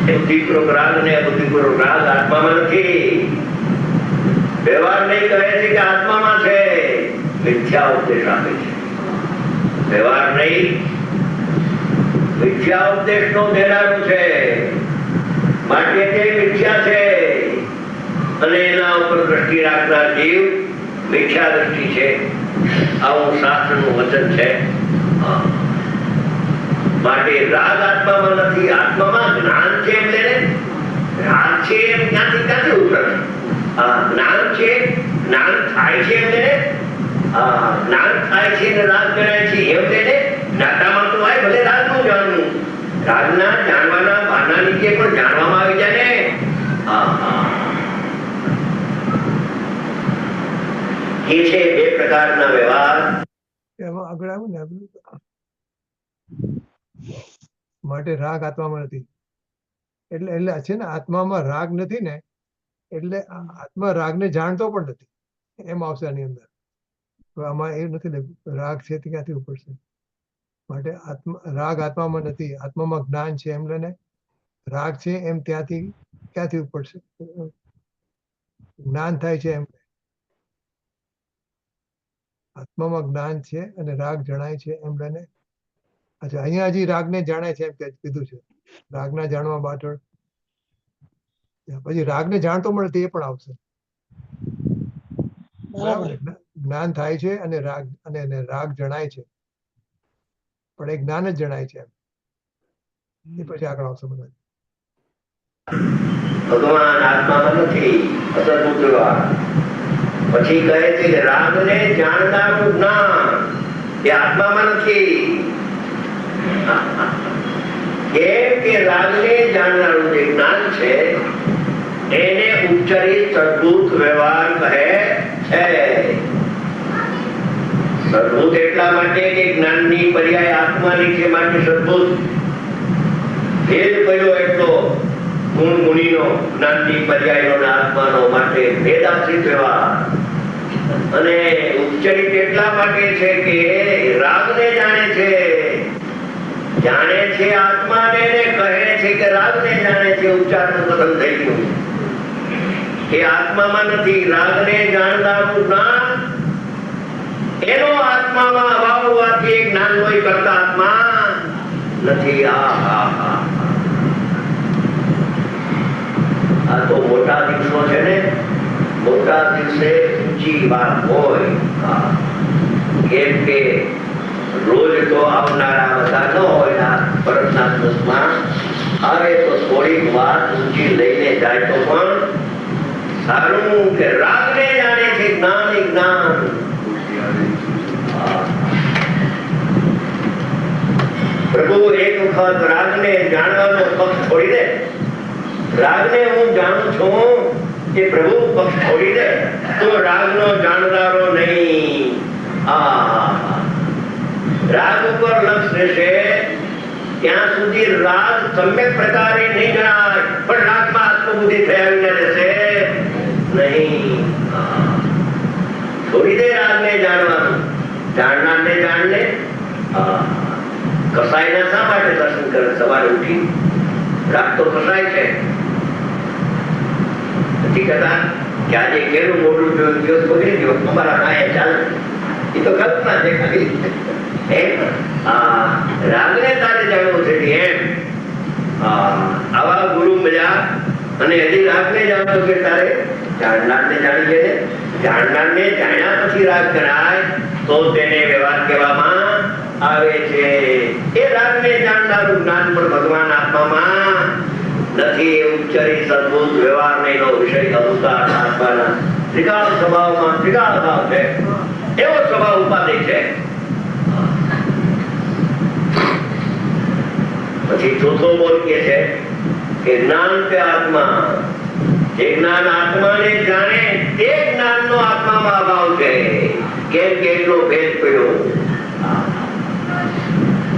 બુદ્ધિપૂર્વક રાગ ને અબુદ્ધિપૂર્વક રાગ આત્મામાં નથી. વ્યવહાર નહીં કહે છે કે આત્મામાં છે, મિથ્યા ઉપદેશ આપે છે. વ્યવહાર નહીં મિથ્યા ઉપદેશ નો દેનારું છે માટે તે મિથ્યા છે. દ્રષ્ટિ રાખનાર જીવ મિથ્યા દ્રષ્ટિ છે, આવું શાસ્ત્રનું વચન છે. માટે રાગ આત્મામાં નથી, આત્મામાં જ્ઞાન છે. એમ લઈને રાગ છે એમ ક્યાંથી ઉતરશે? જ્ઞાન છે, જ્ઞાન થાય છે. એમ લઈને જ્ઞાન થાય છે ને રાગ જણાય છે. એમ લઈને જ્ઞાતામાં તો હોય ભલે રાગનું જાણવું, રાગના જાણવાના બહાના નીચે પણ જાણવામાં આવી જાય ને. એ છે બે પ્રકારના વ્યવહાર.
એમાં આગળ આવ્યું ને આપણું. માટે રાગ આત્મામાં નથી એટલે છે ને, આત્મામાં રાગ નથી ને એટલે આત્મા રાગને જાણતો પણ નથી, એમ આવશે આની અંદર. આમાં એવું નથી લખ્યું રાગ છે તે ક્યાંથી ઉપડશે. માટે રાગ આત્મામાં નથી, આત્મામાં જ્ઞાન છે. એમ લઈને રાગ છે એમ ત્યાંથી ક્યાંથી ઉપડશે? જ્ઞાન થાય છે એમ. આત્મામાં જ્ઞાન છે અને રાગ જણાય છે એમ લઈને. અચ્છા, અહીંયા હજી રાગને જાણે છે એમ કીધું છે. રાગના જાણવા પાછળ પછી રાગને જાણતો મળે તે પણ આવશે.
બરાબર.
જ્ઞાન થાય છે અને રાગ જણાય છે, પણ એ જ્ઞાન જ જણાય છે એમ. એ પછી આગળ આવશે બધા.
ભગવાન આત્મામાં નથી, અસરભૂત વ્યવહાર. પછી કહે છે કે રાગને જાણનારું જ્ઞાન એ આત્મામાં નથી. કેમ કે રાગને જાણનારું જે જ્ઞાન છે એને ઉચ્ચરિત સદભૂત વ્યવહાર કહે છે. સદભૂત એટલા માટે કે જ્ઞાનની પર્યાય આત્માની છે, માટે સદભૂત. ભેદ કર્યો એટલો ગુણ ગુણીનો, જ્ઞાનની પર્યાયનો આત્માનો, માટે ભેદાશ્રિત વ્યવહાર. અને ઉચ્ચરિત એટલા માટે છે કે રાગને જાણે છે, જાણે છે આત્માને, કહે છે કે રાગને જાણે છે. ઉચ્ચારનું કથન થઈ ગયું કે આત્મામાં નથી. રાગને જાણનારું જ્ઞાન એનો આત્મામાં અભાવ હોવાથી જ્ઞાન હોય કરતા આત્મા નથી. આ તો મોટા દિવસો છે ને, મોટા દિવસે ઊંચી વાત હોય. કેમ કે રોજ તો આવનારા બધા ન હોય, પરતના દિવસમાં આવે તો થોડીક વાત ઊંચી લઈને જાય તો પણ સારું. કે રાગને જાણે છે, જ્ઞાન જ્ઞાન. પ્રભુ એક વખત રાગને જાણવાનો પક્ષ છોડી દે. રાગને હું જાણું છું કે પ્રભુ પક્ષ છોડી દે તો રાગનો જાણનારો નહીં. રાગ ઉપર લક્ષ રહેશે ત્યાં સુધી રાગ સમ્યક પ્રકારે નહીં જણાય, પણ રાગમાં આત્મબુદ્ધિ થયા વિના રહેશે નહીં. છોડી દે રાગને જાણવાનું, જાણનારને જાણને. કસાઈના શા માટે દર્શન કરે સવારે ઉઠી? રાગ તો કસાય છે. નથી કહેતા કે આજે કેવું મોટું જોયું, દિવસ બગડી ગયો, અમારા કાંઈ ચાલે. એ તો કલ્પના છે ખાલી. રાગને તારે જાણવું છે એમ. આવા ગુરુ મળ્યા અને હજી રાગને જાણવું છે તારે. જાણનારને જાણી છે, જાણનારને જાણ્યા પછી રાગ ગણાય તો તેને વ્યવહાર કહેવામાં આવે છે. એ રાગને જાણનારું જ્ઞાન પણ ભગવાન આત્મામાં નથી. ઉચ્ચરી સદભૂત વ્યવહાર નો વિષય અનુસાર આત્માના ત્રિકાળ સ્વભાવમાં ત્રિકાળ ભાવ છે, એવો સ્વભાવ ઉપાધિ છે. પછી ચોથો બોલ કે છે કે જ્ઞાન તે આત્મા. જે જ્ઞાન આત્માને જાણે તે જ્ઞાનનો આત્મામાં અભાવ છે. કેમ કે એટલો ભેદ પડ્યો.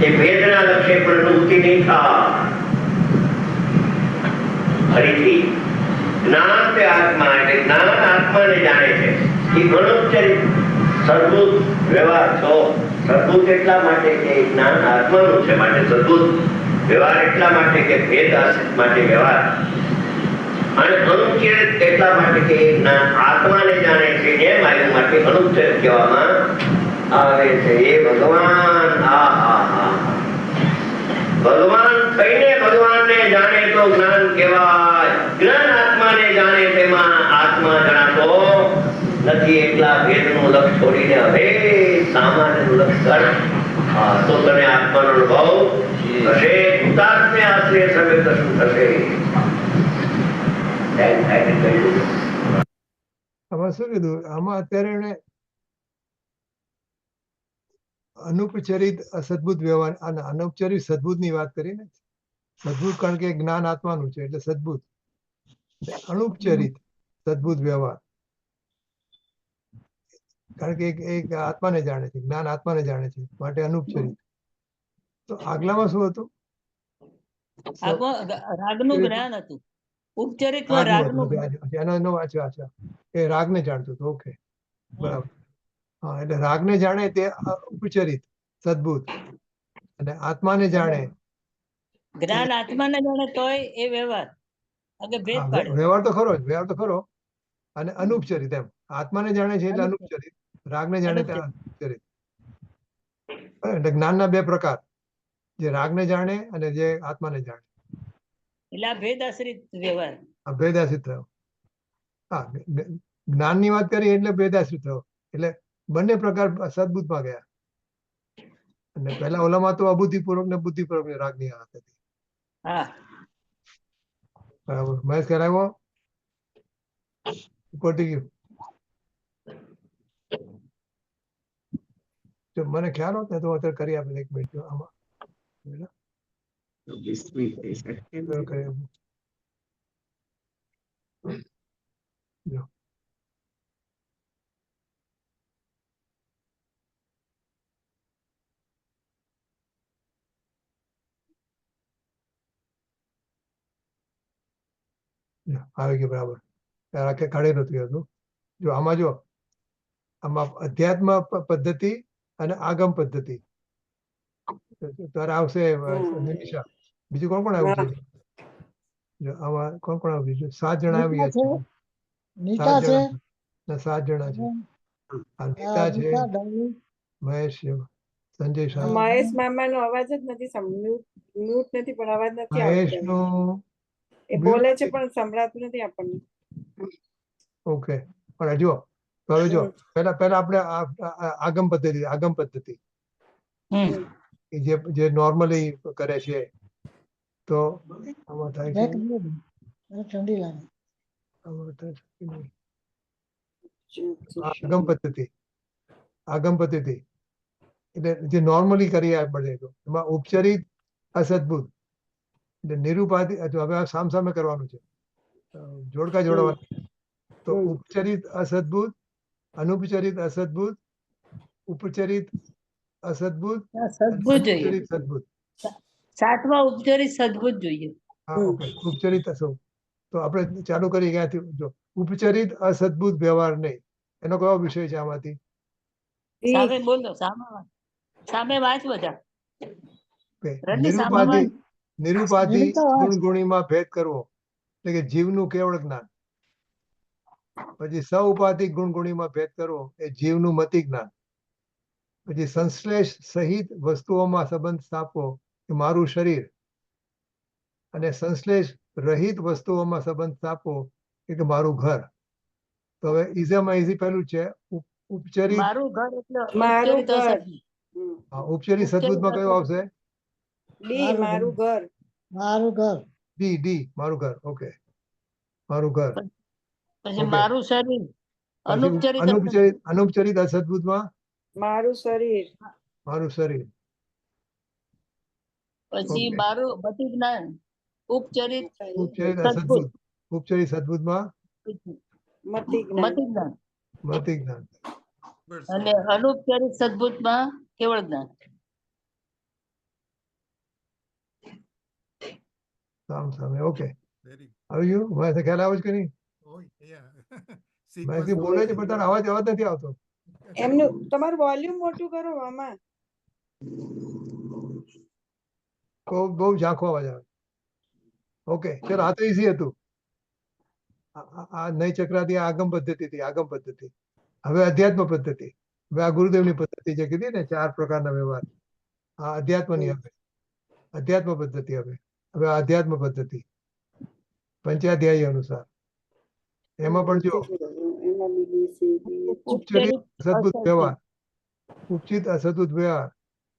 એ ભેદના લક્ષ્ય પ્રવૃત્તિ નહીં થાય. ફરીથી જ્ઞાન તે આત્મા એટલે જ્ઞાન આત્માને જાણે છે. એ ગણોચ્ચરિત સદભૂત વ્યવહાર છો. સદભૂત એટલા માટે કે જ્ઞાન આત્માનું છે, માટે સદભૂત વ્યવહાર એટલા માટે કે ભેદ આશ્રિત માટે વ્યવહાર. અને અનુચ્છેદ એટલા માટે કે જ્ઞાન આત્માને જાણે છે એમ આવ્યું માટે અનુચ્છેદ કહેવામાં આવે છે. એ ભગવાન ભગવાન થઈને ભગવાનને જાણે તો જ્ઞાન કહેવાય. જ્ઞાન આત્માને જાણે તેમાં આત્મા જણાતો નથી. એકલા ભેદનું લક્ષ છોડીને હવે સામાન્યનું લક્ષ કર. તો તને આત્માનો અનુભવ થશે. ભૂતાત્મે આશ્રય સર્વે કશું થશે.
આમાં શું કીધું? આમાં અત્યારે એને અનુપચરિત અસદબુદ્ધ વ્યવહાર અને અનૌપચારિક સદબુદ્ધ ની વાત કરી ને. સદબુદ્ધ કારણ કે જ્ઞાન આત્માનું છે એટલે સદબુદ્ધ. અનુપચરિત સદબુદ્ધ વ્યવહાર કારણ કે એક આત્માને જાણે છે, જ્ઞાન આત્માને જાણે છે માટે અનુપચરિત. તો આગલામાં શું હતું?
રાગનું જ્ઞાન હતું. ઉપચરિતમાં રાગનું
એ રાગને જાણતું હતું. ઓકે, બરાબર. હા, એટલે રાગને જાણે તે ઉપચરિત સદબુદ્ધ અને આત્માને જાણે
જ્ઞાન આત્માને જાણે તોય એ વ્યવહાર આગળ ભેદ
હા,
પાડે.
વ્યવહાર તો ખરો જ, વ્યવહાર તો ખરો. અને અનુપચરિત એમ આત્માને જાણે છે એટલે અનુપચરિત, રાગને જાણે તે અનુપચરિત. એટલે જ્ઞાનના બે પ્રકાર, જે રાગને જાણે અને જે આત્માને જાણે.
એટલે આ ભેદ આશ્રિત વ્યવહાર.
આ ભેદાશ્રિત થયો. હા, જ્ઞાનની વાત કરી એટલે ભેદાશ્રિત થયો. એટલે બંને પ્રકાર સદબુદ્ધમાં ગયા. અને પહેલા ઓલામાં તો અબુદ્ધિપૂર્વક ને બુદ્ધિપૂર્વક રાગની વાત હતી.
હા,
બરાબર. મહેશ ખ્યાલ આવ્યો? ઉપરથી ગયું. જો મને ખ્યાલ હોત ને તો અત્યારે કરી આપે. 1 મિનિટ જો આમાં કરી આપું. જો આવી ગયું બરાબર. આખે કાઢેલું હતું. જો આમાં જો આમાં અધ્યાત્મ પદ્ધતિ અને આગમ પદ્ધતિ તારે આવશે નિમિષા. બીજું કોણ કોણ આવ્યું છે? જો આમાં કોણ કોણ આવ્યું છે? 7 જણા આવ્યા છે.
નીતા છે,
7 જણા છે. આ નીતા છે,
નીતા, ડમણી,
મહેશ છે, સંજય શાહ.
મહેશ મામાનો અવાજ જ નથી મ્યુટ નથી પણ અવાજ નથી
મહેશ
આવતો.
નું
એ બોલે છે પણ સંભળાતું નથી આપણને.
ઓકે, પણ જો હવે જો પહેલા આપણે આગમ પદ્ધતિ
હમ.
એ જે નોર્મલી કરે છે તો આમાં થાય
બે
છે.
કલાક. મને ઠંડી લાગે.
આમાં થાય છે કે નહીં?
જ્યોતિષ.
આગમ પદ્ધતિ એટલે જે નોર્મલી કરી આપણે એમાં ઉપચરિત અસદબુદ્ધ એટલે નિરૂપાધિ. હવે આ સામે કરવાનું છે, જોડકા જોડવાનું. તો ઉપચરિત અસદબુદ્ધ, અનુપચરિત અસદબુદ્ધ, ઉપચરિત અસદબુદ્ધ,
સદબુદ્ધ જોઈએ.
ઉપચરિત સદબુદ્ધ.
7મા ઉપચરિત સદબુદ્ધ જોઈએ.
હા, ઓકે. ઉપચરિત અસદ. તો આપણે ચાલુ કરીએ ક્યાંથી? જો ઉપચરિત અસદબુદ્ધ વ્યવહાર નહીં, એનો કયો વિષય છે આમાંથી?
સામે બોલો, સામે વાંચ બધા.
ઓકે.
રણની સામે વાંચ.
નિરૂપાધિ
નિરૂપા.
ગુણગુણીમાં ભેદ કરવો એટલે કે જીવનું કેવળ જ્ઞાન. પછી સઉપાધિક ગુણગુણીમાં ભેદ કરવો એ જીવનું મતિ જ્ઞાન. પછી સંશ્લેષ સહિત વસ્તુઓમાં સંબંધ સ્થાપવો એ મારું શરીર. અને સંશ્લેષ રહિત વસ્તુઓમાં સંબંધ સ્થાપવો એ કે મારું ઘર. તો હવે ઈઝીમાં ઈઝી પહેલું છે ઉપચરિત.
મારું ઘર એટલે
મારું
ઉપચરિત
ઘર.
અસદબુદ્ધ.
ઉપચરિત સદબુદ્ધમાં કયું આવશે?
ડી મારું ઘર.
મારું ઘર.
ડી મારું ઘર. ઓકે, મારું ઘર.
પછી
Okay.
મારું શરીર. અનુપચરિત
અનુપચરિત અસદબુદ્ધમાં
મારું શરીર.
મારું શરીર.
પછી
Okay.
મારું મતિ જ્ઞાન. ઉપચરિત
ઉપચરિત
સદબુદ્ધ.
અસદબુદ્ધ. ઉપચરિત સદબુદ્ધમાં
મતિ જ્ઞાન.
મતિ જ્ઞાન.
મતિ જ્ઞાન.
અને અનુપચરિત સદબુદ્ધમાં કેવળ જ્ઞાન.
સામે. Okay,
Very good.
આવી ગયું? મને ખ્યાલ આવે છે કે નહીં?
Oh, yeah.
માહિતી
Sequence
બોલે છે પણ તારો અવાજ નથી આવતો.
એમનું તમારું વોલ્યુમ મોટું કરો આમાં.
બહુ ઝાંખો અવાજ આવે. ઓકે, ચલો. આ તો ઈઝી હતું. આ નઈ ચક્રાથી આગમ પદ્ધતિ હતી. આગમ પદ્ધતિ. હવે અધ્યાત્મ પદ્ધતિ. હવે આ ગુરુદેવની પદ્ધતિ જે કીધી ને 4 પ્રકારના વ્યવહાર, આ અધ્યાત્મની હવે. અધ્યાત્મ પદ્ધતિ. હવે અધ્યાત્મ પદ્ધતિ પંચાધ્યાયી અનુસાર એમાં પણ જો
એમાં બી બી સી ડી
ઉપચરિત સદબુદ્ધ
અસદબુદ્ધ.
વ્યવહાર, ઉપચિત અસદબુદ્ધ વ્યવહાર,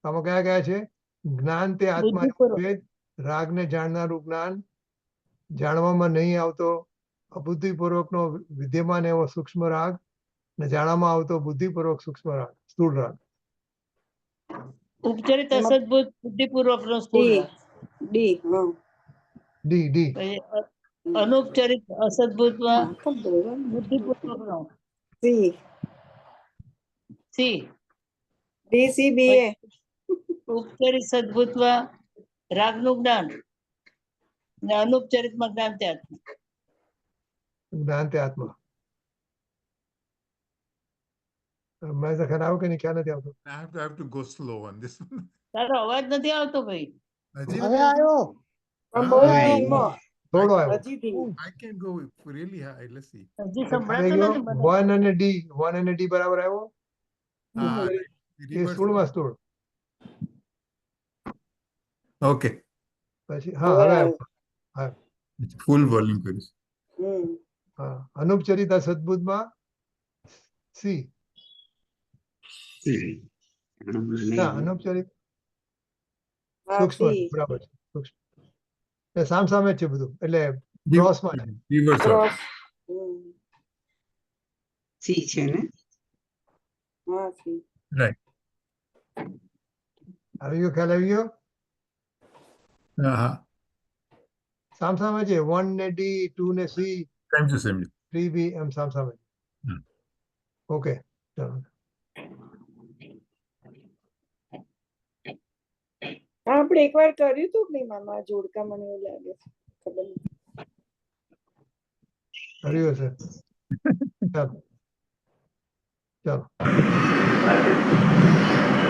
આમાં કયા કયા છે? જ્ઞાન તે આત્મા એવો
બુદ્ધિપૂર્વક.
ભેદ, રાગને જાણનારું જ્ઞાન, જાણવામાં નહીં આવતો અબુદ્ધિપૂર્વકનો વિદ્યમાન એવો સૂક્ષ્મ રાગ, ને જાણવામાં આવતો બુદ્ધિપૂર્વક સૂક્ષ્મ રાગ, સ્થૂળ રાગ.
ઉપચરિત
એમાં-
અસદબુદ્ધ બુદ્ધિપૂર્વક નો સ્થૂળ
ડી.
રાગ.
ડી હા
ડી ડી
પછી અનુપચરિત અસદબુદ્ધમાં બુદ્ધિપૂર્વક નો
C
C.
D C B A
ઉપચરિત સદબુદ્ધમાં રાગનું જ્ઞાન ને અનુપચરિતમાં જ્ઞાન તે આત્મા.
જ્ઞાન તે આત્મા. મેં ખરા આવું કે નહીં, ખ્યાલ નથી આવતો.
I have to go slow on this one.
તારો અવાજ નથી આવતો ભાઈ.
Hajit,
હવે આવ્યો.
પણ બહુ
Ah,
ધીમો.
થોડો આવ્યો.
હજી ધીમો.
I can go really high. Let's see.
હજી સંભળાતું નથી મને.
વન અને ડી, વન અને ડી બરાબર આવ્યો.
Ah, right.
એ
Reverse.
સ્થૂળમાં સ્થૂળ.
Okay.
પછી હા હવે આવ્યો.
Full volume કરીશ.
હમ
હા, અનુપચરિત સદબુદ્ધમાં સી. ના, અનુપચરિત
હા
સૂક્ષ્મ
સી
બરાબર છે, સૂક્ષ્મ. એ સામસામે જ છે બધું, એટલે ક્રોસમાં છે.
Reverse.
ક્રોસ હમ
સી છે ને
હા સી
Right.
આવી ગયો, ખ્યાલ આવી ગયો.
Uh-huh.
સામસામે છે, 1 ને ડી, 2 ને સી,
Time to same.
3 બી, એમ સામસામે.
હમ.
ઓકે, ચાલો.
હા આપણે એકવાર કર્યું હતું કે નહીં મામા જોડકા મને એવું લાગે છે ખબર નહીં
કર્યું હશે. ચાલો ચાલો.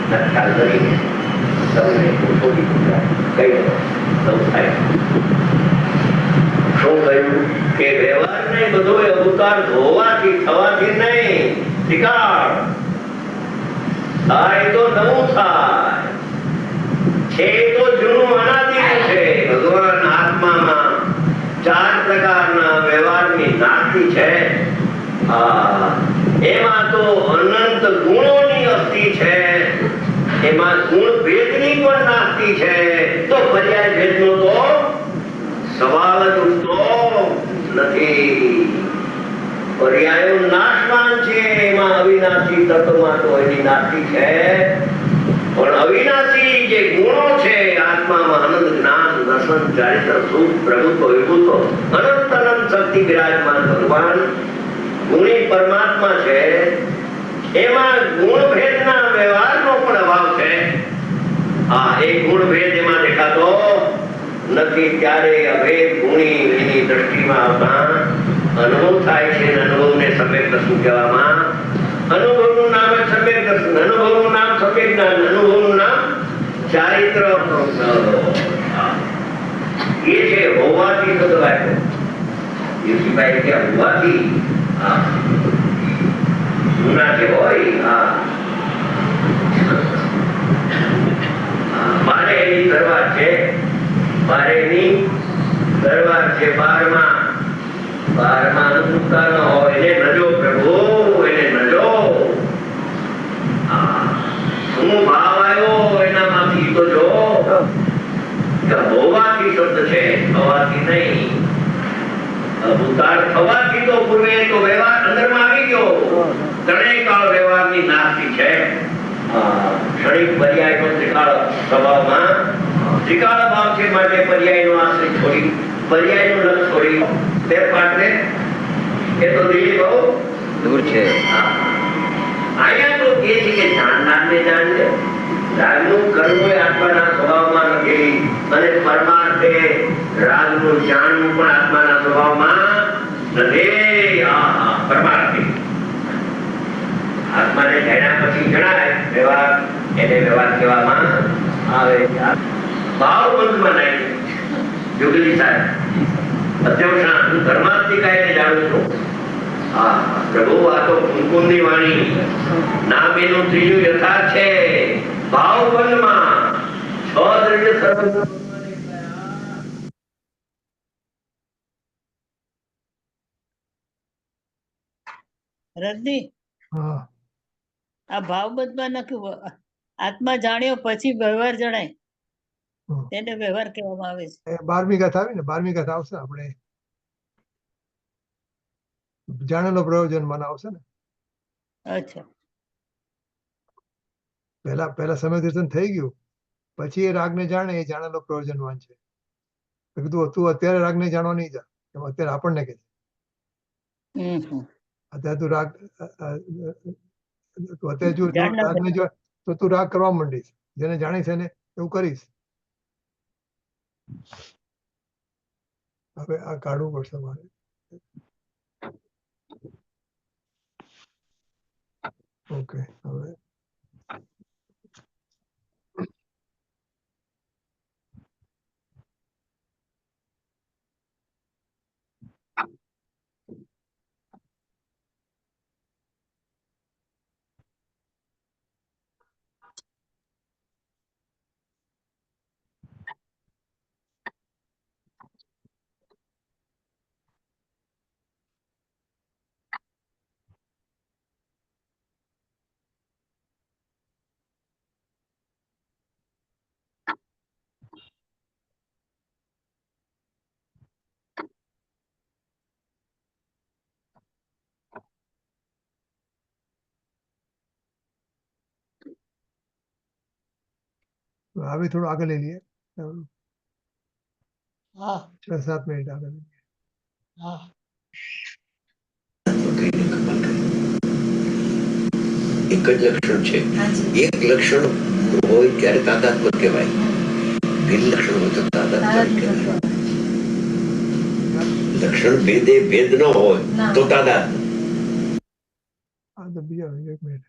ખ્યાલ કરીને તમને પૂછોથી કહી દો સૌ થાય. શું કહ્યું કે વ્યવહાર નહીં બધો અવતાર હોવાથી થવાથી નહીં, શિકાર થાય તો નવું થાય છે તો જૂનું અનાદિનું છે. ભગવાન આત્મામાં 4 પ્રકારના વ્યવહારની નાસ્તિ છે. એમાં તો અનંત ગુણોની અસ્તિ છે, એમાં ગુણ ભેદની પણ નાસ્તિ છે. તો પર્યાય ભેદનો તો સવાલ જ ઉઠતો નથી. પર્યાયો નાશવાન છે, એમાં અવિનાશી તત્વમાં તો એની નાસ્તિ છે. પણ અવિનાશી જે ગુણો છે આત્મામાં, અનંત જ્ઞાન, દર્શન, ચારિત્ર, સુખ, પ્રભુત્વ, વિભુત્વ, અનંત અનંત શક્તિ બિરાજમાન ભગવાન ગુણી પરમાત્મા છે. એમાં ગુણ ભેદના વ્યવહારનો પણ અભાવ છે. એ ગુણ ભેદ એમાં દેખાતો નથી. ત્યારે અભેદ ગુણી એની દ્રષ્ટિમાં આવતા અનુભવ થાય છે. અનુભવને સમ્યક દર્શન કહેવામાં. અનુભવનું નામ જ સમ્યક દર્શન, અનુભવનું નામ સમ્યક જ્ઞાન, અનુભવનું નામ ચારિત્ર. એ છે હોવાથી શબ્દ વાક્ય. એ સિવાય કે હોવાથી ગુના જે હોય મારે એની દરવાર છે, મારે એની દરવાર છે. 12માં અનુકૂળતા ન હોય એને નજો પ્રભુ, એને નજો. શું ભાવ આવ્યો એનામાંથી તો જો કે હોવાથી શબ્દ છે, થવાથી નહીં. ભૂતાળ થવાથી તો પૂર્વે તો વ્યવહાર અંદરમાં આવી ગયો. ત્રણેય કાળ વ્યવહારની નાસ્તિ છે. ક્ષણિક પર્યાયનો ત્રિકાળ સ્વભાવમાં ત્રિકાળ ભાવ છે, માટે પર્યાયનો આશ્રય છોડી, પર્યાયનું લક્ષ છોડી બે પાઠને એ તો દિલ્હી બહુ દૂર છે. અહીંયા તો કે છે કે જાણનારને જાણજે. રાગનું કર્મ એ આત્માના સ્વભાવમાં નથી, અને પરમાર્થે રાગનું જાણવું પણ આત્માના સ્વભાવમાં નથી. પરમાર્થે આત્માને જાણ્યા પછી જણાય વ્યવહાર, એને વ્યવહાર કહેવામાં આવે. ભાવબંધમાં નહીં. જોગલી સાહેબ અધ્યક્ષા હું ધર્માત્મિકાને જાણું છું. પ્રભુ આ તો કુમકુમની વાણી નામ એનું ત્રીજું યથાર્થ છે. ભાવબંધમાં 6 અદ્રવ્ય સર્વત્ર ભગવાને કયા?
રજની
હા
આ ભાવબદ્ધમાં લખ્યું આત્મા જાણ્યો પછી વ્યવહાર જણાય
હમ.
તેને વ્યવહાર કહેવામાં આવે છે.
એ 12મી કથા આવી ને 12મી કથા આવશે આપણે જાણેલો પ્રયોજન મને આવશે ને
અચ્છા
પહેલા સમય દર્શન થઈ ગયું પછી એ રાગને જાણે એ જાણેલો પ્રયોજનવાન છે. મેં કીધું તું અત્યારે રાગને જાણવા નહીં જા એમ અત્યારે આપણને કે
હમ.
અત્યારે તું રાગ તું અત્યારે જો
જાણના
રાગને જો તો તું રાગ કરવા માંડીશ જેને જાણી છે ને એવું કરીશ. હવે આ કાઢવું પડશે મારે. ઓકે હવે હવે થોડું આગળ લઈ લઈએ
હા
6-7 મિનિટ આગળ લઈએ.
હા
એક જ લક્ષણ છે. એક લક્ષણ હોય ત્યારે તાદાત્મ્ય કહેવાય, ભિન્ન લક્ષણ હોય તો તાદાત્મ્ય કહેવાય. લક્ષણ ભેદે ભેદ ન હોય તો તાદાત્મ્ય.
આ તો બીજા 1 મિનિટ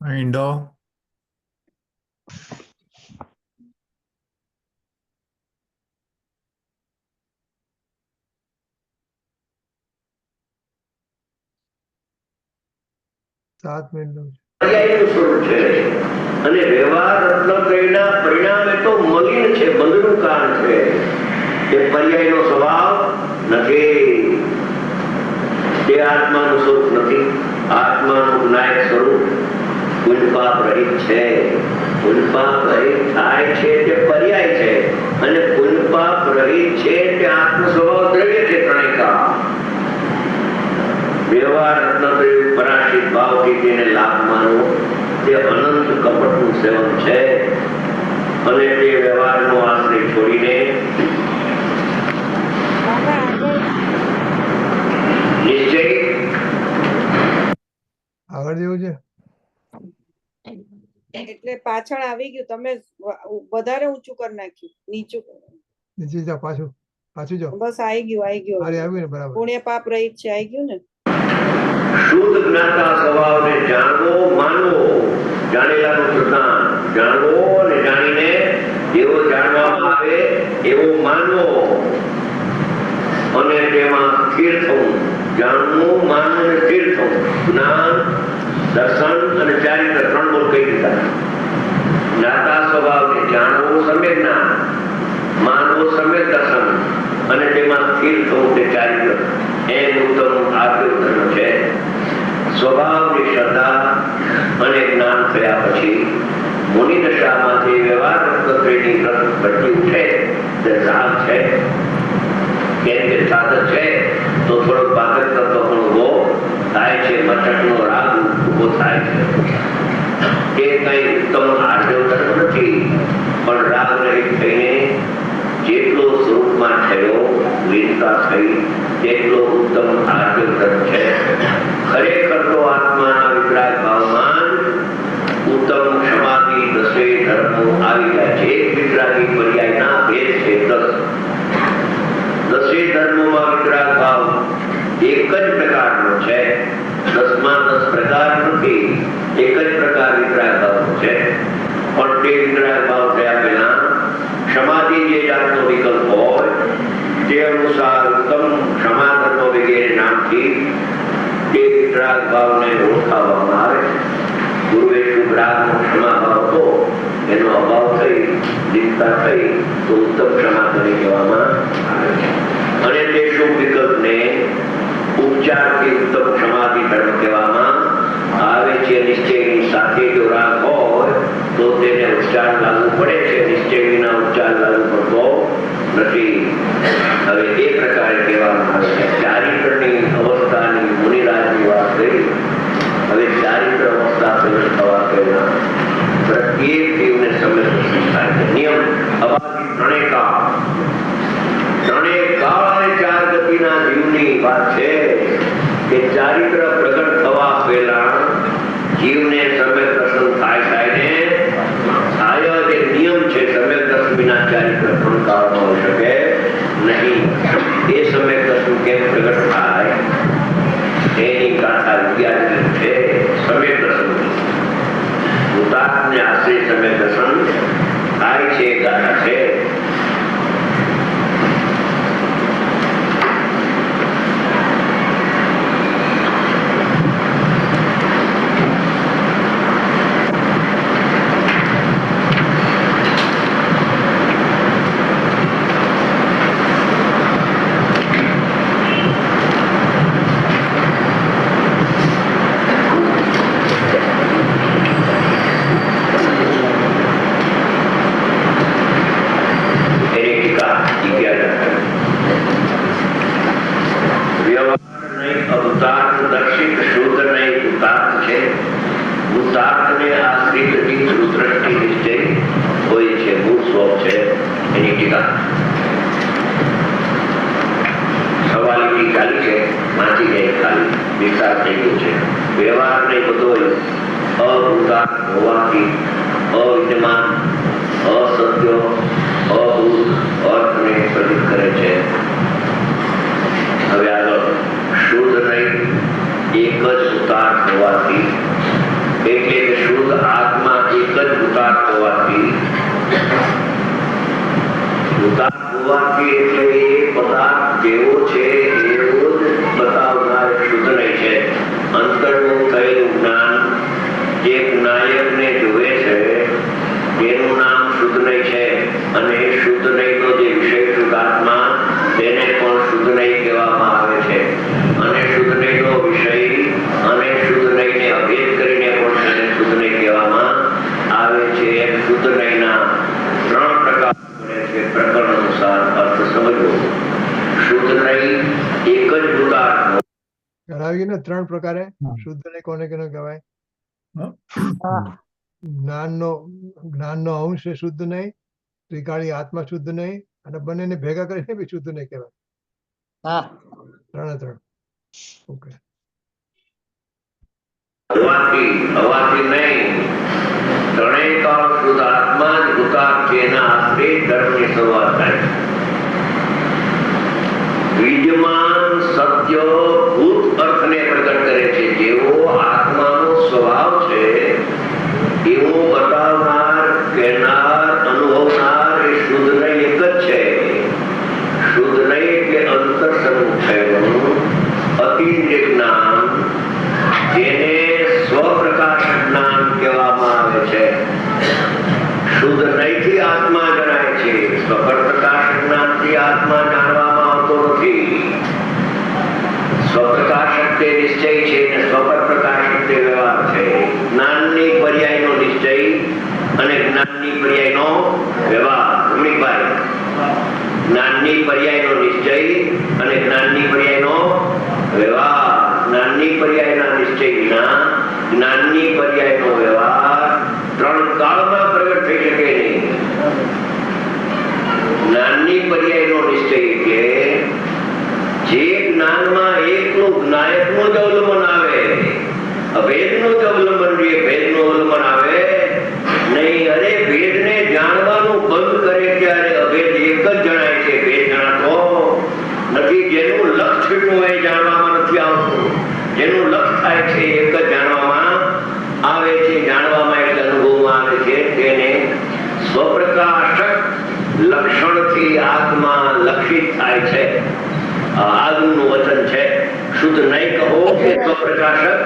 Indo.
સાત મિનિટ નું
પર્યાયનું સ્વરૂપ છે અને વ્યવહાર રત્નત્રયના પરિણામે તો મલિન છે, બંધનું કારણ છે. એ પર્યાયનો સ્વભાવ નથી, તે આત્માનું સ્વરૂપ નથી. આત્માનું નાયક સ્વરૂપ પુલપાપ રહિત છે. પુલપાપ રહિત થાય છે તે પર્યાય છે અને પુલપાપ રહિત છે તે આત્મ સ્વભાવ દ્રવ્ય છે. ત્રણેય વ્યવહાર રત્નત્રય પરાશિત ભાવથી તેને લાભ માનવો તે અનંત કપટનું સેવન છે અને તે વ્યવહારનો આશ્રય છોડીને
બાબા આગળ
નિશ્ચય
આગળ જેવું છે.
એટલે પાછળ આવી ગયું, તમે વધારે ઊંચું કરી નાખ્યું, નીચું કરો.
નીચે જાઓ, પાછું જાઓ.
બસ આવી ગયું
અરે આવ્યું ને બરાબર.
પુણ્ય પાપ રહિત છે, આવી ગયું ને.
શુદ્ધ જ્ઞાતા સ્વભાવને જાણવો, માનવો, જાણેલાનું સિદ્ધાંત જાણવો અને જાણીને જેવો જાણવામાં આવે એવો માનવો અને તેમાં સ્થિર થવું. જાણવું, માનવું અને સ્થિર થવું. જ્ઞાન, દર્શન અને ચારિત્ર ત્રણ બોલ કહી દીધા. જ્ઞાતા સ્વભાવને જાણવું સમ્યક જ્ઞાન, માનવો સમ્યક દર્શન અને તેમાં સ્થિર થવું તે ચારિત્ર. એમ ઉત્તમ આપ્યો ધર્મ છે. સ્વભાવની શ્રદ્ધા અને જ્ઞાન થયા પછી મુનિ દશામાંથી વ્યવહાર તત્વની ભટ્ટી ઉઠે તે રાગ છે. કેમ કે સાધક છે તો થોડો બાધક તત્વ પણ ઉભો થાય છે, મચકનો રાગ ઉભો થાય છે. એ કઈ ઉત્તમ આર્જવ ધર્મ નથી, પણ રાગ રહિત થઈને જેટલો સ્વરૂપમાં થયો વીરતા થઈ તેટલો ઉત્તમ આર્જવ ધર્મ છે. ખરેખર તો આત્માના વિતરાગ ભાવમાં ઉત્તમ ક્ષમાથી દસે ધર્મ બંને ધર્મોમાં વિતરાગ ભાવ એક જ પ્રકારનો છે. 10માં 10 પ્રકાર નથી, એક જ પ્રકાર વિતરાગ ભાવનો છે. પણ તે વિતરાગ ભાવ થયા પહેલા ક્ષમાથી જે જાતનો વિકલ્પ હોય તે અનુસાર ઉત્તમ ક્ષમા ધર્મ વગેરે નામથી તે વિતરાગ ભાવને ઓળખાવવામાં આવે. ગુરુએ શુભ રાગનો ક્ષમા ભાવ હતો, એનો અભાવ થઈ દીપતા થઈ તો ઉત્તમ ક્ષમા કરી કહેવામાં આવે છે. અને તે શુભ વિકલ્પને ઉપચારથી ઉત્તમ ક્ષમાથી ધર્મ કહેવામાં આવે છે. નિશ્ચયની સાથે જો રાગ હોય તો તેને ઉપચાર લાગુ પડે છે, નિશ્ચય વિના ઉપચાર લાગુ પડતો નથી. હવે એ પ્રકારે કહેવામાં આવે છે. ચારિત્રની અવસ્થાની મુનિરાજની વાત કરી. હવે ચારિત્ર અવસ્થા પ્રગટ થવા પહેલા પ્રત્યેક જીવને સમય થાય છે. નિયમ અબાધિત ત્રણેય કાળ અને 4 ગતિના જીવની વાત છે કે ચારિત્ર પ્રગટ થવા પહેલા જીવને સમ્યક દર્શન થાય ને થાય જ. એ નિયમ છે. સમ્યક દર્શન વિના ચારિત્ર પણ કાળમાં હોઈ શકે નહીં. એ સમ્યક દર્શન કેમ પ્રગટ થાય એની ગાથા વિદ્યાર્થી છે. સમ્યક દર્શન ભૂતાત્મને આશ્રય સમ્યક દર્શન થાય છે, ગાથા છે.
ત્રણ પ્રકારે શુદ્ધ નહીં કોને કોને કહેવાય? જ્ઞાનનો અંશ શુદ્ધ નહીં, ત્રિકાળી આત્મા શુદ્ધ નહીં, અને બંનેને ભેગા કરીને બી શુદ્ધ નહીં કહેવાય. ત્રણે. ઓકે.
હવાથી નહીં, ત્રણેય કાળ શુદ્ધ આત્મા જ ભૂતાર્થ એના આશ્રય ધર્મની શરૂઆત થાય. વિદ્યમાન સત્ય ભૂત અર્થને પ્રગટ કરે છે. જેવો આત્માનો સ્વભાવ છે એવો બતાવનાર, કહેનાર, અનુભવનાર એ શુદ્ધ નહીં એક જ છે. શુદ્ધ નહીં એટલે અંતર સન્મુખ થયેલું અતિન્દ્રિય જ્ઞાન, જેને સ્વપ્રકાશ જ્ઞાન કહેવામાં આવે છે. શુદ્ધ નહીંથી આત્મા જણાય છે. સ્વપ્રકાશ જ્ઞાનથી આત્મા જાણવામાં આવતો નથી. સ્વપ્રકાશક તે નિશ્ચય છે અને સ્વપર પ્રકાશક તે વ્યવહાર છે. જ્ઞાનની પર્યાયનો નિશ્ચય અને જ્ઞાનની પર્યાયનો વ્યવહાર. રમણીકભાઈ, જ્ઞાનની પર્યાયનો નિશ્ચય અને જ્ઞાનની પર્યાયનો વ્યવહાર. જ્ઞાનની પર્યાયના નિશ્ચય વિના જ્ઞાનની પર્યાયનો વ્યવહાર 3 કાળમાં પ્રગટ થઈ શકે નહીં. જ્ઞાનની પર્યાયનો નિશ્ચય કે જે જ્ઞાનમાં એકનું નાયકનું જ અવલંબન આવે, અભેદનું જ અવલંબન જોઈએ, ભેદનું અવલંબન આવે નહીં. અરે ભેદને જાણવાનું બંધ કરે ત્યારે અભેદ એક જ જણાય છે. ભેદ જણાતો પ્રતિષ્ઠિત થાય છે. આગળનું વચન છે, શુદ્ધ નહીં કહો કે સ્વપ્રકાશક,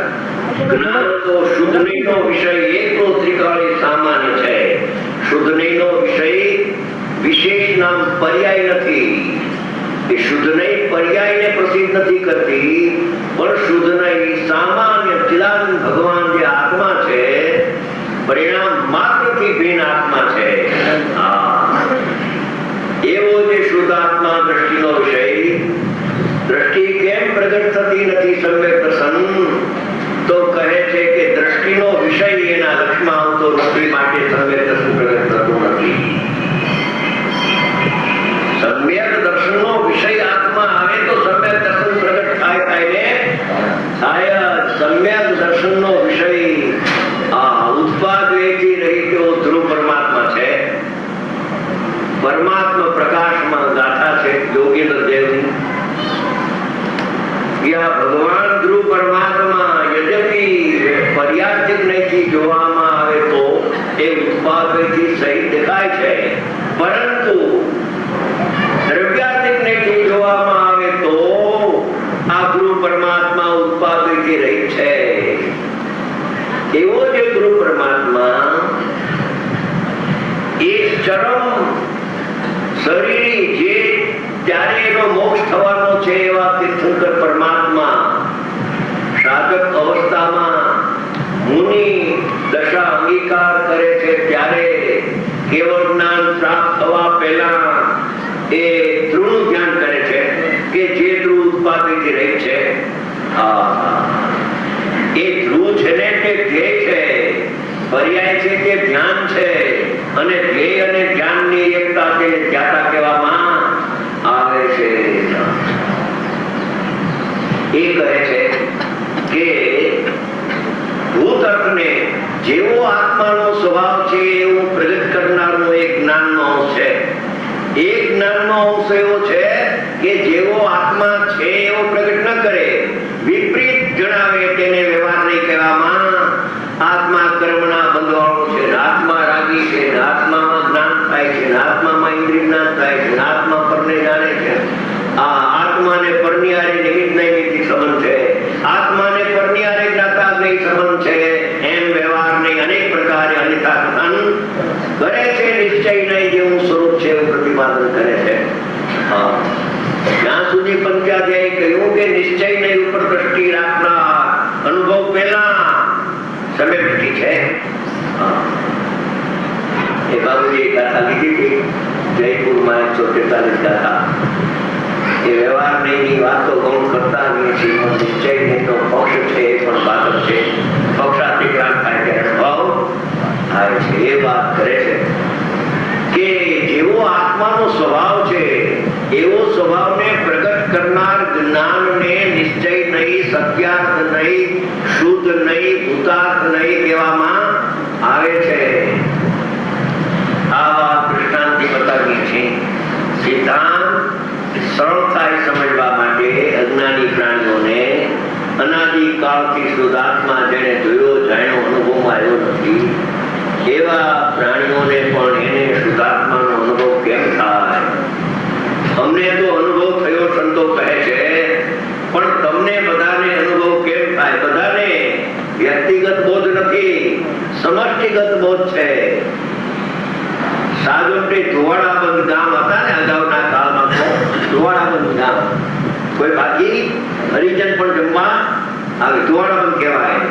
જ્ઞાન તો શુદ્ધ નહીંનો વિષય એકલો ત્રિકાળી સામાન્ય છે. શુદ્ધ નહીંનો વિષય વિશેષ નામ પર્યાય નથી. એ શુદ્ધ નહીં પર્યાયને પ્રસિદ્ધ નથી કરતી, પણ શુદ્ધ નહીં સામાન્ય ચિદાનંદ ભગવાન જે આત્મા છે, પરિણામ માત્રથી ભિન્ન આત્મા છે. એવો જે શુદ્ધ આત્મા દ્રષ્ટિનો વિષય, દ્રષ્ટિ કેમ પ્રગટ થતી નથી સમ્યક દર્શન? તો કહે છે કે દ્રષ્ટિનો વિષય એના લક્ષમાં આવતો નથી, માટે સમ્યક દર્શન પ્રગટ થતું નથી. સમ્યક દર્શનનો વિષય આત્મા આવે તો સમ્યક દર્શન પ્રગટ થાય ને થાય. સમ્યક દર્શનનો વિષય ઉત્પાદ વેચી રહી તેઓ ધ્રુવ પરમાત્મા છે. પરમાત્મા પ્રકાશમાં ગાથા છે યોગેન્દ્ર દેવની. ભગવાન ધ્રુવ પરમાત્મા યદ્યપિ પર્યાપ્તિક નહીંથી જોવામાં આવે તો એ ઉત્પાદથી સહિત દેખાય છે, પરંતુ દ્રવ્યાત્મિક નહીંથી જોવામાં આવે તો આ ધ્રુવ પરમાત્મા ઉત્પાદથી રહી છે. એવો જે ધ્રુવ પરમાત્મા એ ચરમ શરીર જે ત્યારે એનો મોક્ષ થવાનો છે એવા તીર્થંકર પરમાત્મા સાધક અવસ્થામાં મુનિ દશા અંગીકાર કરે છે ત્યારે કેવળ જ્ઞાન પ્રાપ્ત થવા પહેલા એ ધ્રુવનું ધ્યાન કરે છે કે જે ધ્રુવ ઉત્પાદિત રહી છે. એ ધ્રુવ છે ને તે ધ્યેય છે, પર્યાય છે તે ધ્યાન છે, અને ધ્યેય અને ધ્યાનની એકતા તેને ધ્યાતા કહેવામાં આવે છે. એ કહે છે કે ભૂત અર્થને જેવો આત્માનો સ્વભાવ છે એવું પ્રગટ કરનારનો એક જ્ઞાનનો અંશ છે. એક જ્ઞાનનો અંશ એવો છે કે જેવો આત્મા છે એવો પ્રગટ ન કરે, વિપરીત જણાવે તેને વ્યવહાર નહીં કહેવામાં. આત્મા કર્મના બંધવાળો છે, આત્મા રાગી છે, આત્મામાં જ્ઞાન થાય છે, આત્મામાં ઇન્દ્રિય જ્ઞાન થાય છે, આત્મા પરને જાણે છે. આ આત્માને પરની હારે નિમિત્ત નૈમિત્તિક સંબંધ છે, આત્માને પરની હારે જ્ઞાતાજ્ઞેય સંબંધ છે. એમ વ્યવહાર નહીં અનેક પ્રકારે અનિતા કથન કરે છે. નિશ્ચય નહીં જેવું સ્વરૂપ છે એવું પ્રતિપાદન કરે છે. જ્યાં સુધી પંચાધ્યાય કહ્યું કે નિશ્ચય નહીં ઉપર દ્રષ્ટિ રાખનાર, અનુભવ પહેલા સમેટી છે. એ બાબુજી ગાથા લીધી હતી જયપુરમાં 143 ગાથા. એ વ્યવહાર નહીં વાતો ગૌણ કરતા નિશ્ચય નહીં તો પક્ષ છે એ પણ બાધક છે. પક્ષાતિક્રાંત થાય ત્યારે ભાવ થાય છે. એ વાત કરે છે કે જેવો આત્માનો સ્વભાવ છે એવો સ્વભાવને પ્રગટ કરનાર જ્ઞાનને નિશ્ચય નહીં, સત્યાર્થ નહીં, શુદ્ધ નહીં, ભૂતાર્થ નહીં કહેવામાં આવે છે. આ વાત દૃષ્ટાંતથી બતાવી છે. સિદ્ધાંત સરળ થાય સમજવા માટે અજ્ઞાની પ્રાણીઓને અનાદિકાળથી શુદ્ધાત્મા જેને જોયો જાણ્યો અનુભવમાં આવ્યો નથી એવા પ્રાણીઓને પણ એને શુદ્ધાત્માનો અનુભવ કેમ થાય? અમને તો અનુભવ થયો સંતો કહે છે, પણ તમને બધાને અનુભવ કેમ થાય? બધાને વ્યક્તિગત બોધ નથી, સમષ્ટિગત બોધ છે. સાગમટે ધોવાડાબંધ ગામ હતા ને અગાઉના કાળમાં, ધોવાડાબંધ ગામ કોઈ બાકી હરિજન પણ જમવા આવે, ધોવાડાબંધ કહેવાય.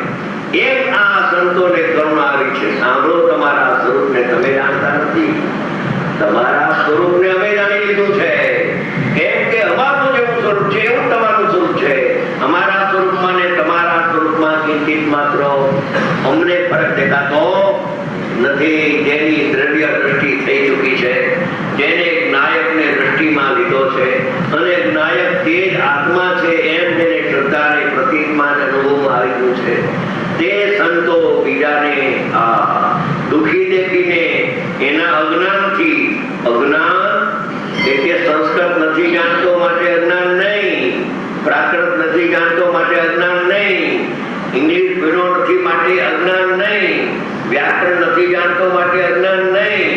એમ આ સંતોને કરુણા આવી છે. સાંભળો, તમારા સ્વરૂપને તમે જાણતા નથી, તમારા સ્વરૂપને અમે જાણી લીધું છે. કેમ કે અમારું જેવું સ્વરૂપ છે એવું તમારું સ્વરૂપ છે. અમારા સ્વરૂપમાં ને તમારા સ્વરૂપમાં કિંચિત માત્ર અમને ફરક દેખાતો નથી. જેની દ્રવ્ય દ્રષ્ટિ થઈ ચૂકી છે, જેને નાયકને દ્રષ્ટિમાં લીધો છે, અને નાયક તે જ આત્મા છે એમ જેને શ્રદ્ધાને પ્રતીકમાં અનુભવમાં આવી ગયું છે, તે સંતો બીજાને દુઃખી દેખીને એના અજ્ઞાનથી, અજ્ઞાન એટલે સંસ્કૃત નથી જાણતો માટે અજ્ઞાન નહીં, પ્રાકૃત નથી જાણતો માટે અજ્ઞાન નહીં, ઇંગ્લિશ ભણ્યો નથી માટે અજ્ઞાન નહીં, વ્યાકરણ નથી જાણતો માટે અજ્ઞાન નહીં,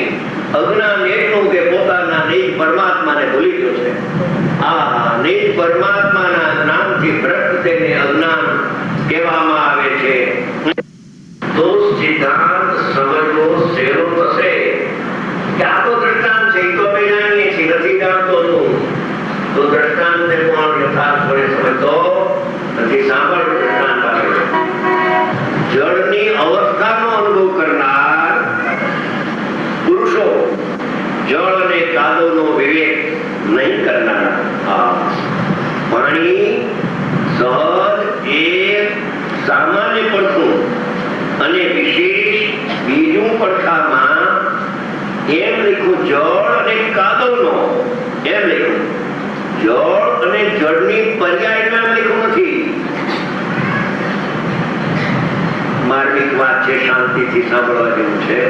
અજ્ઞાન એટલું કે પોતાના નિજ પરમાત્માને ભૂલી ગયો છે. આ નિજ પરમાત્માના જ્ઞાનથી ભ્રષ્ટ તેને અજ્ઞાન કહેવામાં આવે છે. તો સિદ્ધાંત સમજવો સહેલો થશે કે આ તો દ્રષ્ટાંત છે, એ તો આપણે જાણીએ છીએ, નથી જાણતો તું તો દ્રષ્ટાંતને પણ યથાર્થપણે સમજતો નથી. સાંભળ દ્રષ્ટાંત આપે. જળની અવસ્થાનો અનુભવ કરનાર પુરુષો જળ અને કાદવનો વિવેક નહીં કરનારા. પાણી સહજ એક સામાન્ય પડખું અને વિશેષ બીજું પડખામાં એમ લખ્યું જળ અને કાદવનો, એમ લખ્યું. જળ અને જળની પર્યાયમાં લખ્યું નથી. માર્મિક વાત છે, શાંતિથી સાંભળવા જેવું છે.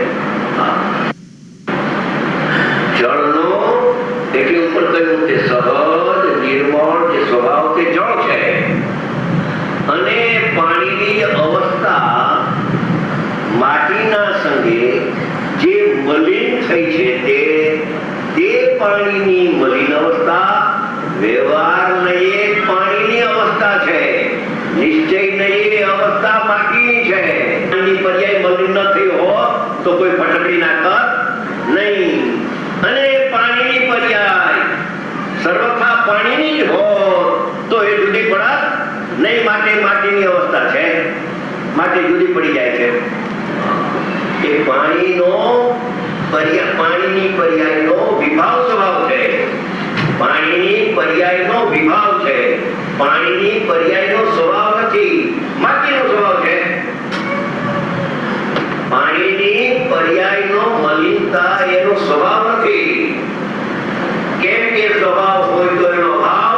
જળનો એટલે ઉપર કહ્યું તે સહજ નિર્મળ જે સ્વભાવ તે જળ છે, અને પાણીની અવસ્થા માટીના સંગે જે મલિન થઈ છે તે પાણીની મલિન અવસ્થા, વ્યવહાર નહીં પાણીની અવસ્થા છે, નિશ્ચય નહીં અવસ્થા માટીની છે. પાણીની પર્યાય મલિન ન થઈ હોત તો કોઈ ફટકડી ના કર નહીં, અને પાણીની પર્યાય સર્વથા પાણીની જ હોત તો એ જુદી પડત નહીં. માટે માટીની અવસ્થા છે, માટે જુદી પડી જાય છે. એ પાણીની પર્યાયનો વિભાવ સ્વભાવ છે. પાણીની પર્યાયનો વિભાવ છે, પાણીની પર્યાયનો સ્વભાવ નથી, માટીનો સ્વભાવ છે. પાણીની પર્યાયનો મલિનતા એનો સ્વભાવ નથી. કેમ કે સ્વભાવ હોય તો એનો ભાવ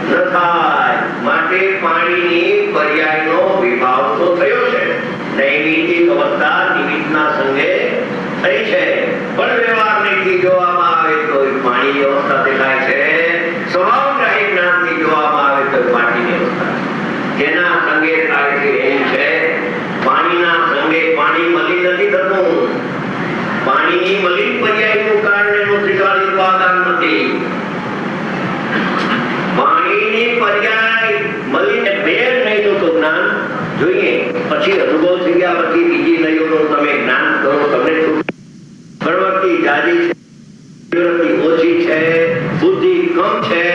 ન થાય. માટે પાણીની પર્યાયનો વિભાવ તો થયો છે. નૈમિતિક અવસ્થા નિમિત્તના સંગે થઈ છે, પણ વ્યવહારથી જોવામાં આવે તો પાણીની અવસ્થા દેખાય છે. સ્વભાવગ્રાહી જ્ઞાનથી જોવામાં આવે તો માટીની અવસ્થા જેના સંગે થાય છે એમ છે. પાણીના સંગે પાણી મલિન નથી થતું. પાણીની મલિન પર્યાયનું કારણ એનું ત્રિકાળી ઉપાદાન નથી. પાણીની પર્યાય મલિન ભેર નહીં તો જ્ઞાન જોઈએ, પછી અનુભવ થઈ ગયા પછી બીજી નહીઓનું તમે જ્ઞાન કરો. તમને પ્રવૃત્તિ જાજી છે, પ્રવૃત્તિ ઓછી છે, બુદ્ધિ કમ છે.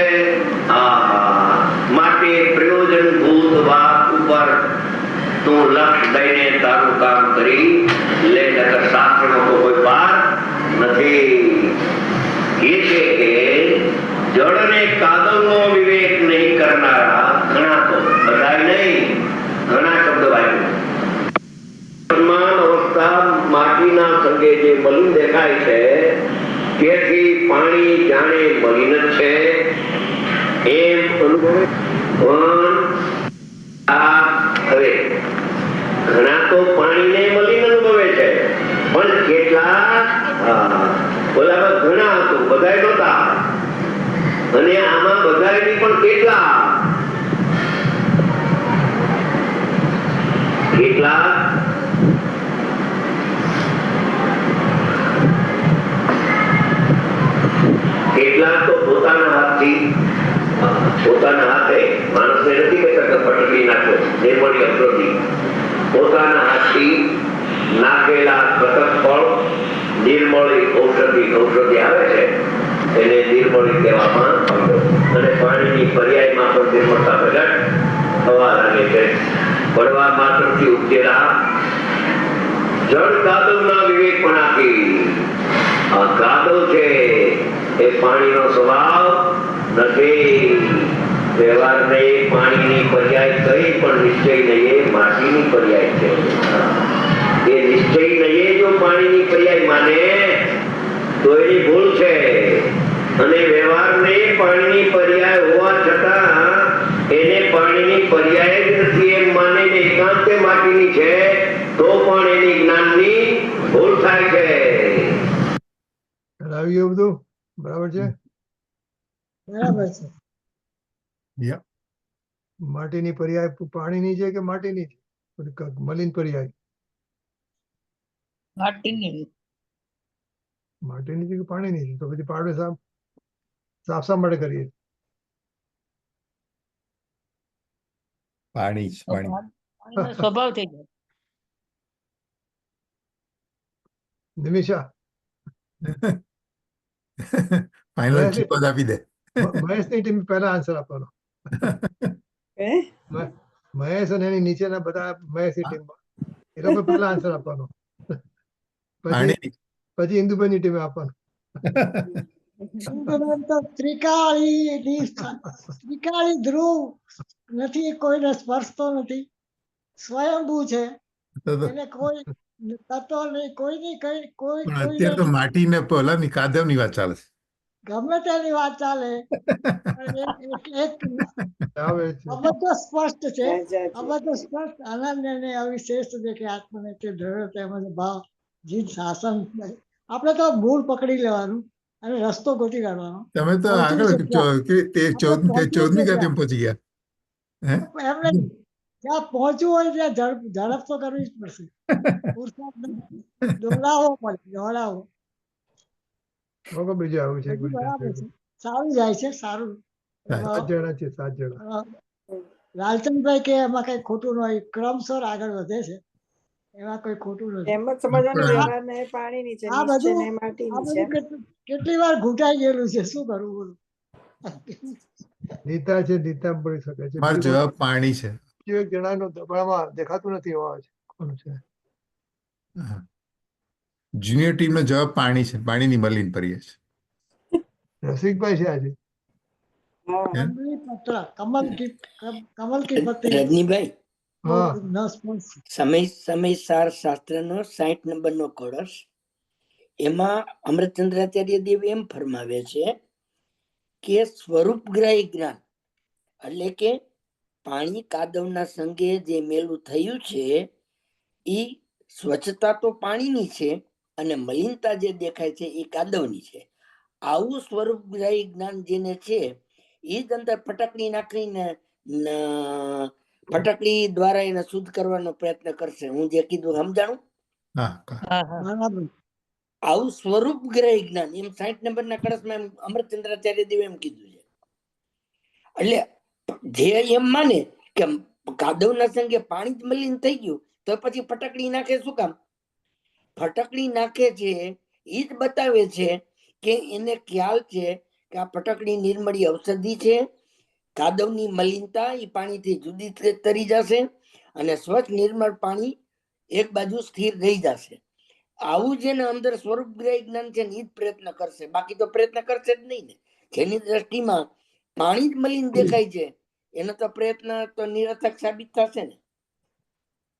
માટે પ્રયોજનભૂત વાત ઉપર તું લક્ષ દઈને તારું કામ કરી લે, નકર શાસ્ત્રનો તો કોઈ પાર નથી. એ છે કે જળ અને કાદવનો વિવેક નહીં કરનારા ઘણા, તો બધા નહીં, ઘણા શબ્દ વાપર્યા. વર્તમાન અવસ્થા માટીના સંગે જે મલિન દેખાય છે તેથી પાણી જાણે મલિન જ છે એમ અનુભવે. પણ હવે ઘણા તો પાણીને મલિન અનુભવે છે, પણ કેટલાક ઓલામાં ઘણા હતું, બધાય નહોતા, અને આમાં બધાયની પણ કેટલાક તો પોતાના હાથે માણસને નથી કહેતા કે ફટકડી નાખો, નિર્મળી અપરોધી, પોતાના હાથથી નાખેલા કટક ફળ નિર્મળી ઔષધિ આવે છે એને નિર્મળી કહેવામાં આવ્યો. અને પાણીની પર્યાયમાં પણ નિર્મળતા પ્રગટ થવા લાગે છે. પડવા માત્રથી ઉપજેલા જળ કાદવના વિવેકપણાથી આ કાદવ છે એ પાણીનો સ્વભાવ નથી. વ્યવહારને પાણીની પર્યાય કઈ પણ નિશ્ચય નહીં માટીની પર્યાય છે. એ નિશ્ચય નહીં જો પાણીની પર્યાય માને તો એની ભૂલ છે. અને વ્યવહારને પાણીની પર્યાય હોવા છતાં એને પાણીની પર્યાય જ નથી એમ માને ને એકાંતે માટીની છે તો પણ એની જ્ઞાનની ભૂલ થાય છે.
કરાવ્યું બધું બરાબર છે.
બરાબર છે.
માટીની પર્યાય પાણીની છે કે માટીની છે? મલિન પર્યાય
માટીની
માટીની જગ્યાએ પાણી નહીં તો પછી પાડવે સાફ સાફ શા માટે કરીએ?
પાણી જ
તો
પાણી.
પાણીનો સ્વભાવ થઈ જાય.
નિમિષા,
ફાઇનલ
મહેશ
જવાબ આપી દે.
મહેશની ટીમ પહેલા આન્સર આપવાનો.
હે
મહેશ અને એની નીચેના બધા મહેશની ટીમમાં એ લોકો પહેલા આન્સર આપવાનો. પછી
પાણી.
પછી ઇન્દુભાઈની ટીમે આપવાનો.
ઇન્દ્રદેવ તો ત્રિકાળી ધ્રુવ નથી, કોઈને સ્પર્શતો નથી, સ્વયંભૂ છે,
તો તો-
એને કોઈ તત્વ નહીં, કોઈની કોઈ કોઈ
પણ
કોઈને
અત્યારે તો માટીને પેલાની કાદવની વાત ચાલે છે.
ગમે તેની વાત ચાલે પણ એક
આવે છે.
આ બધું સ્પષ્ટ છે.
રાજાજી.
આ બધું સ્પષ્ટ અનન્ય ને અવિશેષ દેખે આત્મને તે ધ્રઢ તેમજ ભાવ જીત શાસન. આપણે તો ભૂલ પકડી લેવાનું અને રસ્તો ગોતી કાઢવાનો.
તમે તો
પહોંચી
આગળ
શક્યા.
તે
આપણે પહોંચી
14મી
શક્યા.
કેમ પહોંચી ગયા? હે?
એમને જ્યાં પહોંચવું હોય ત્યાં ઝડપ તો કરવી જ પડશે. પુરુષાર્થ દોડાવવો પડે, દોડાવવો.
લોકો બીજું આવું છે.
બધું બરાબર છે, સારું જાય છે, સારું.
7 જણા છે, 7 જણા.
લાલચંદભાઈ કે એમાં કઈ ખોટું ન હોય, ક્રમસર આગળ વધે છે, એમાં કોઈ ખોટું નથી.
એમ જ સમજવાનું
પણ-
વ્યવહારને એ પાણીની છે,
આ બધું
નિશ્ચયને એ
આ
માટીની છે.
બધું કેટલી વાર ઘૂંટાઈ ગયેલું છે, શું કરવું બોલું?
નીતા છે, નીતા પડી શકે છે.
મારો જવાબ પાણી છે.
બીજું એક જણાનું દબાણમાં દેખાતું નથી અવાજ કોનું છે.
જુનિયર ટીમનો જવાબ પાણી છે. પાણીની મલિન પર્ય છે.
રસિકભાઈ છે આજે.
હા.
કમલી પત્ર, કમલ કી પત્રી.
રજનીભાઈ,
હા.
ન સ્પર્શ.
સમયસાર શાસ્ત્રનો 60 નંબરનો કળશ, એમાં અમૃતચંદ્રાચાર્ય દેવ એમ ફરમાવે છે કે સ્વરૂપગ્રાહી જ્ઞાન એટલે કે પાણી કાદવના સંગે જે મેલું થયું છે એ સ્વચ્છતા તો પાણીની છે અને મલિનતા જે દેખાય છે એ કાદવની છે. આવું સ્વરૂપગ્રાહી જ્ઞાન જેને છે એ જ અંદર ફટકડી નાખીને ફટકડી દ્વારા એને શુદ્ધ કરવાનો પ્રયત્ન કરશે. હું જે કીધું સમજાણું?
હા
હા હા
બરાબર.
આવું સ્વરૂપ ગ્રહી જ્ઞાન એમ 60 નંબરના કળશમાં એમ અમૃતચંદ્રાચાર્ય દેવે એમ કીધું છે. એટલે જે એમ માને કે કાદવના સંગે પાણી જ મલિન થઈ ગયું તો પછી ફટકડી નાખે શું કામ? ફટકડી નાખે છે એ જ બતાવે છે કે એને ખ્યાલ છે કે આ ફટકડી નિર્મળી ઔષધિ છે, કાદવની મલિનતા એ પાણીથી જુદી તરી જશે અને સ્વચ્છ નિર્મળ પાણી એક બાજુ સ્થિર રહી જશે. આવું જેને અંદર સ્વરૂપ ગ્રહી જ્ઞાન છે ને એ જ પ્રયત્ન કરશે, બાકી તો પ્રયત્ન કરશે જ નહીં ને. જેની દ્રષ્ટિમાં પાણી જ મલિન દેખાય છે એનો તો પ્રયત્ન તો નિરર્થક સાબિત થશે ને.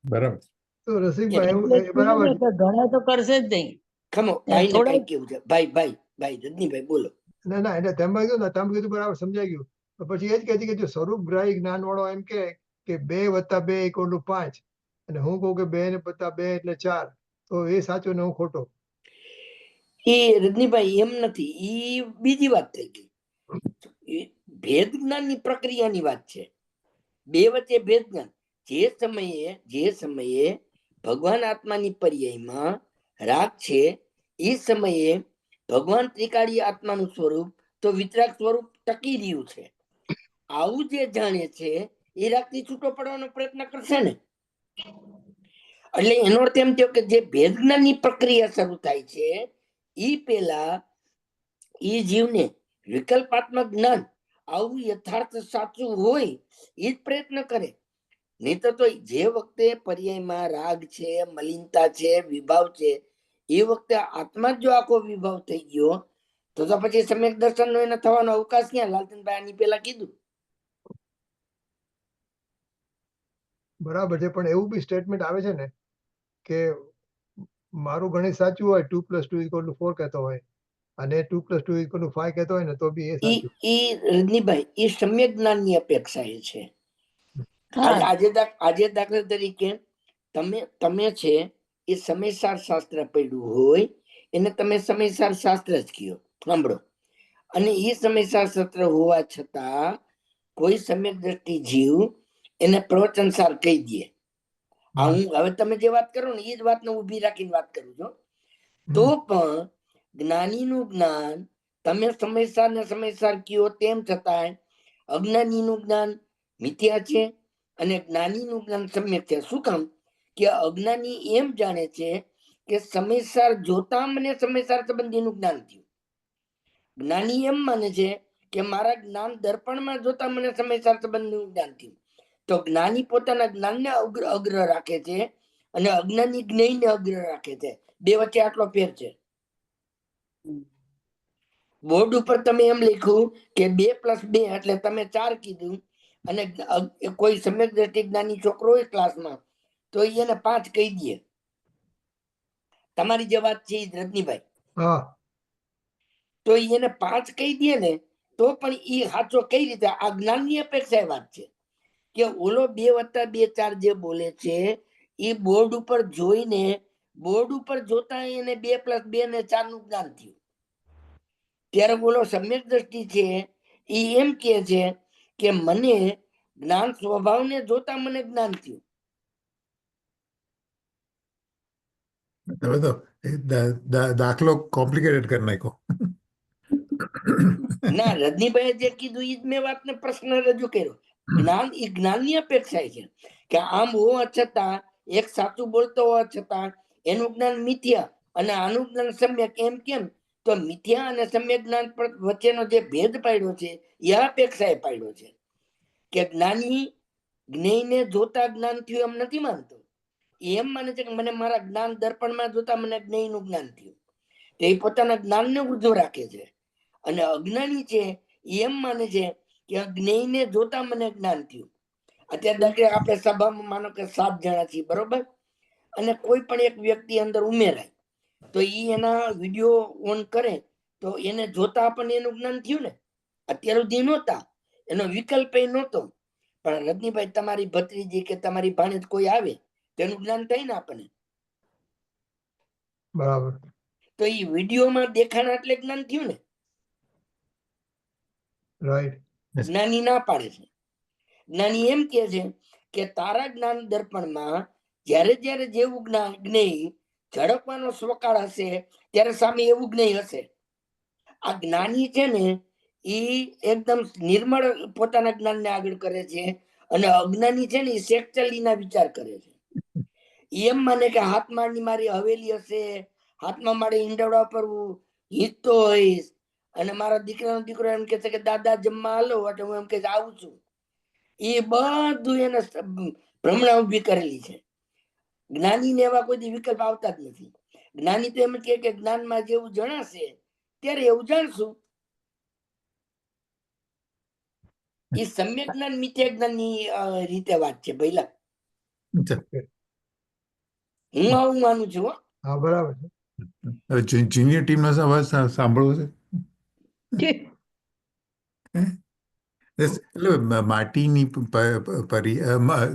બરાબર.
તો રસિકભાઈ
એટલે
એ બરાબર
જ
છે.
કે ઘણા તો કરશે જ નહીં.
ખમો ભાઈ ને
થોડા-
કઈ કેવું છે? ભાઈ રજનીભાઈ બોલો.
ના ના એટલે તેમ કીધું ને, તેમ કીધું બરાબર સમજાઈ ગયું. તો પછી એ જ કહે છે કે જો સ્વરૂપગ્રાહી જ્ઞાન વાળો એમ કે 2 + 2 = 5 અને હું કહું કે 2 + 2 એટલે 4, તો એ સાચો ને હું ખોટો?
એ રજનીભાઈ એમ નથી, એ બીજી વાત થઈ ગઈ. એ ભેદ જ્ઞાનની પ્રક્રિયાની વાત છે. બે વચ્ચે ભેદ જ્ઞાન. જે સમયે ભગવાન આત્માની પર્યાયમાં રાગ છે એ સમયે ભગવાન ત્રિકાળી આત્માનું સ્વરૂપ તો વિતરાગ સ્વરૂપ ટકી રહ્યું છે. આવું જે જાણે છે એ રાગથી છૂટો પડવાનો પ્રયત્ન કરશે ને. એટલે એનો અર્થ એમ થયો કે જે ભેદ જ્ઞાનની પ્રક્રિયા શરૂ થાય છે એ પેલા એ જીવને વિકલ્પાત્મક જ્ઞાન આવું યથાર્થ સાચું હોય એ જ પ્રયત્ન કરે. નહીં તો જે વખતે પર્યાયમાં રાગ છે, મલિનતા છે, વિભાવ છે, એ વખતે આત્મા જ જો આખો વિભાવ થઈ ગયો તો પછી સમ્યક દર્શનનો એને થવાનો અવકાશ ક્યાં? લાલચંદભાઈ આની પેલા કીધું.
બરાબર છે, પણ એવું બી સ્ટેટમેન્ટ આવે છે ને કે મારું ગણિત સાચું હોય 2 + 2 = 4 કહેતો હોય અને 2 + 2 = 5 કહેતો હોય ને તો બી એ સાચું.
ઈ રજનીભાઈ એ સમ્યક જ્ઞાનની અપેક્ષા એ છે.
હા
આજે દાખલા તરીકે તમે છે એ સમયસાર શાસ્ત્ર પડ્યું હોય એને તમે સમયસાર શાસ્ત્ર જ કયો, સાંભળો. અને એ સમયસાર શાસ્ત્ર હોવા છતાં કોઈ સમ્યક દ્રષ્ટિ જીવ એને પ્રવચનસાર કહી દે. આ હું હવે તમે જે વાત કરો ને એ જ વાતને ઊભી રાખીને વાત કરું છું. તો પણ જ્ઞાનીનું જ્ઞાન તમે સમયસર ને સમયસર કયો તેમ છતાંય અજ્ઞાનીનું જ્ઞાન મિથ્યા છે અને જ્ઞાનીનું જ્ઞાન સમ્યક છે. શું કામ? કે અજ્ઞાની એમ જાણે છે કે સમયસર જોતા મને સમયસર સંબંધીનું જ્ઞાન થયું. જ્ઞાની એમ માને છે કે મારા જ્ઞાન દર્પણમાં જોતા મને સમયસર સંબંધનું જ્ઞાન થયું. તો જ્ઞાની પોતાના જ્ઞાનને અગ્ર રાખે છે અને અજ્ઞાની જ્ઞેયને અગ્ર રાખે છે. બે વચ્ચે આટલો ફેર છે. બોર્ડ ઉપર તમે એમ લખ્યું કે 2+2 એટલે તમે 4 કીધું અને કોઈ સમ્યક દ્રષ્ટિ જ્ઞાની છોકરો હોય ક્લાસમાં તો એને 5 કહી દે. તમારી જે વાત છે રજનીભાઈ,
હા
તો એને 5 કહી દે ને તો પણ એ સાચો કઈ રીતે? આ જ્ઞાનની અપેક્ષા વાત છે કે ઓલો 2+2 4 જે બોલે છે એ બોર્ડ ઉપર જોઈને બોર્ડ ઉપર જોતા એને 2+2 ને 4 નું જ્ઞાન થયું. ત્યારે બોલો સમ્યક દ્રષ્ટિ છે એ એમ કે છે કે મને જ્ઞાન સ્વભાવને જોતા મને જ્ઞાન થયું.
તમે તો દાખલો કોમ્પ્લિકેટેડ કરી નાખ્યો.
ના, રજનીભાઈ જે કીધું એ જ મેં વાતને પ્રશ્ન રજૂ કર્યો. જ્ઞાન એ જ્ઞાનની અપેક્ષા છે કે આમ હોવા છતાં એક સાચું બોલતો હોવા છતાં એનું જ્ઞાન મિથ્યા અને આનું જ્ઞાન સમ્યક. એમ કેમ? તો મિથ્યા અને સમ્યક જ્ઞાન વચ્ચેનો જે ભેદ પાડ્યો છે એ અપેક્ષાએ પાડ્યો છે કે જ્ઞાની જ્ઞેયને જોતા જ્ઞાન થયું એમ નથી માનતો. એમ માને છે કે મને મારા જ્ઞાન દર્પણમાં જોતા મને જ્ઞેયનું જ્ઞાન થયું. તે પોતાના જ્ઞાનને ઊંધો રાખે છે. અને અજ્ઞાની છે એમ માને છે કે જ્ઞેયને જોતા મને જ્ઞાન થયું. અત્યારે દાખલે આપણે સભામાં માનો કે 7 જણા છીએ, બરોબર? અને કોઈ પણ એક વ્યક્તિ અંદર ઉમેરાય તો ઈ એના વિડીયો ઓન કરે તો એને જોતા આપણને એનું જ્ઞાન થયું ને. અત્યાર સુધી નહોતા, એનો વિકલ્પ નહોતો. પણ રજનીભાઈ તમારી ભત્રીજી કે તમારી ભાણેજ કોઈ આવે તેનું જ્ઞાન થાય ને આપણને.
બરાબર.
તો ઈ વિડીયોમાં દેખાણા એટલે જ્ઞાન થયું ને.
રાઈટ.
જ્ઞાની ના પાડે છે. જ્ઞાની એમ કે છે કે તારા જ્ઞાન દર્પણમાં જ્યારે જ્યારે જેવું જ્ઞેય ઝડપવાનો સ્વકાળ હશે ત્યારે સામે એવું જ્ઞેય હશે. આ જ્ઞાની છે ને એ એકદમ નિર્મળ પોતાના જ્ઞાનને આગળ કરે છે અને અજ્ઞાની છે ને એ સેકચલીના વિચાર કરે છે. એમ માને કે હાથમાં મારી હવેલી હશે, હાથમાં મારે ઈંડવડા પર હું હિંચતો હોઈશ અને મારા દીકરાનો દીકરો એમ કે છે કે દાદા જમવા હાલો એટલે હું એમ કે આવું છું. એ બધું એને ભ્રમણા ઉભી કરેલી છે. જ્ઞાનીને એવા કોઈ વિકલ્પ આવતા જ નથી. જ્ઞાની તો એમ કે જ્ઞાનમાં જેવું જણાશે ત્યારે એવું જાણશું. એ સમ્યક જ્ઞાન મિથ્યા જ્ઞાનની રીતે વાત છે ભઈલા. હું આવું માનું છું.
હા બરાબર છે.
હવે જુનિયર ટીમનો અવાજ સાંભળવો છે. એટલે માટીની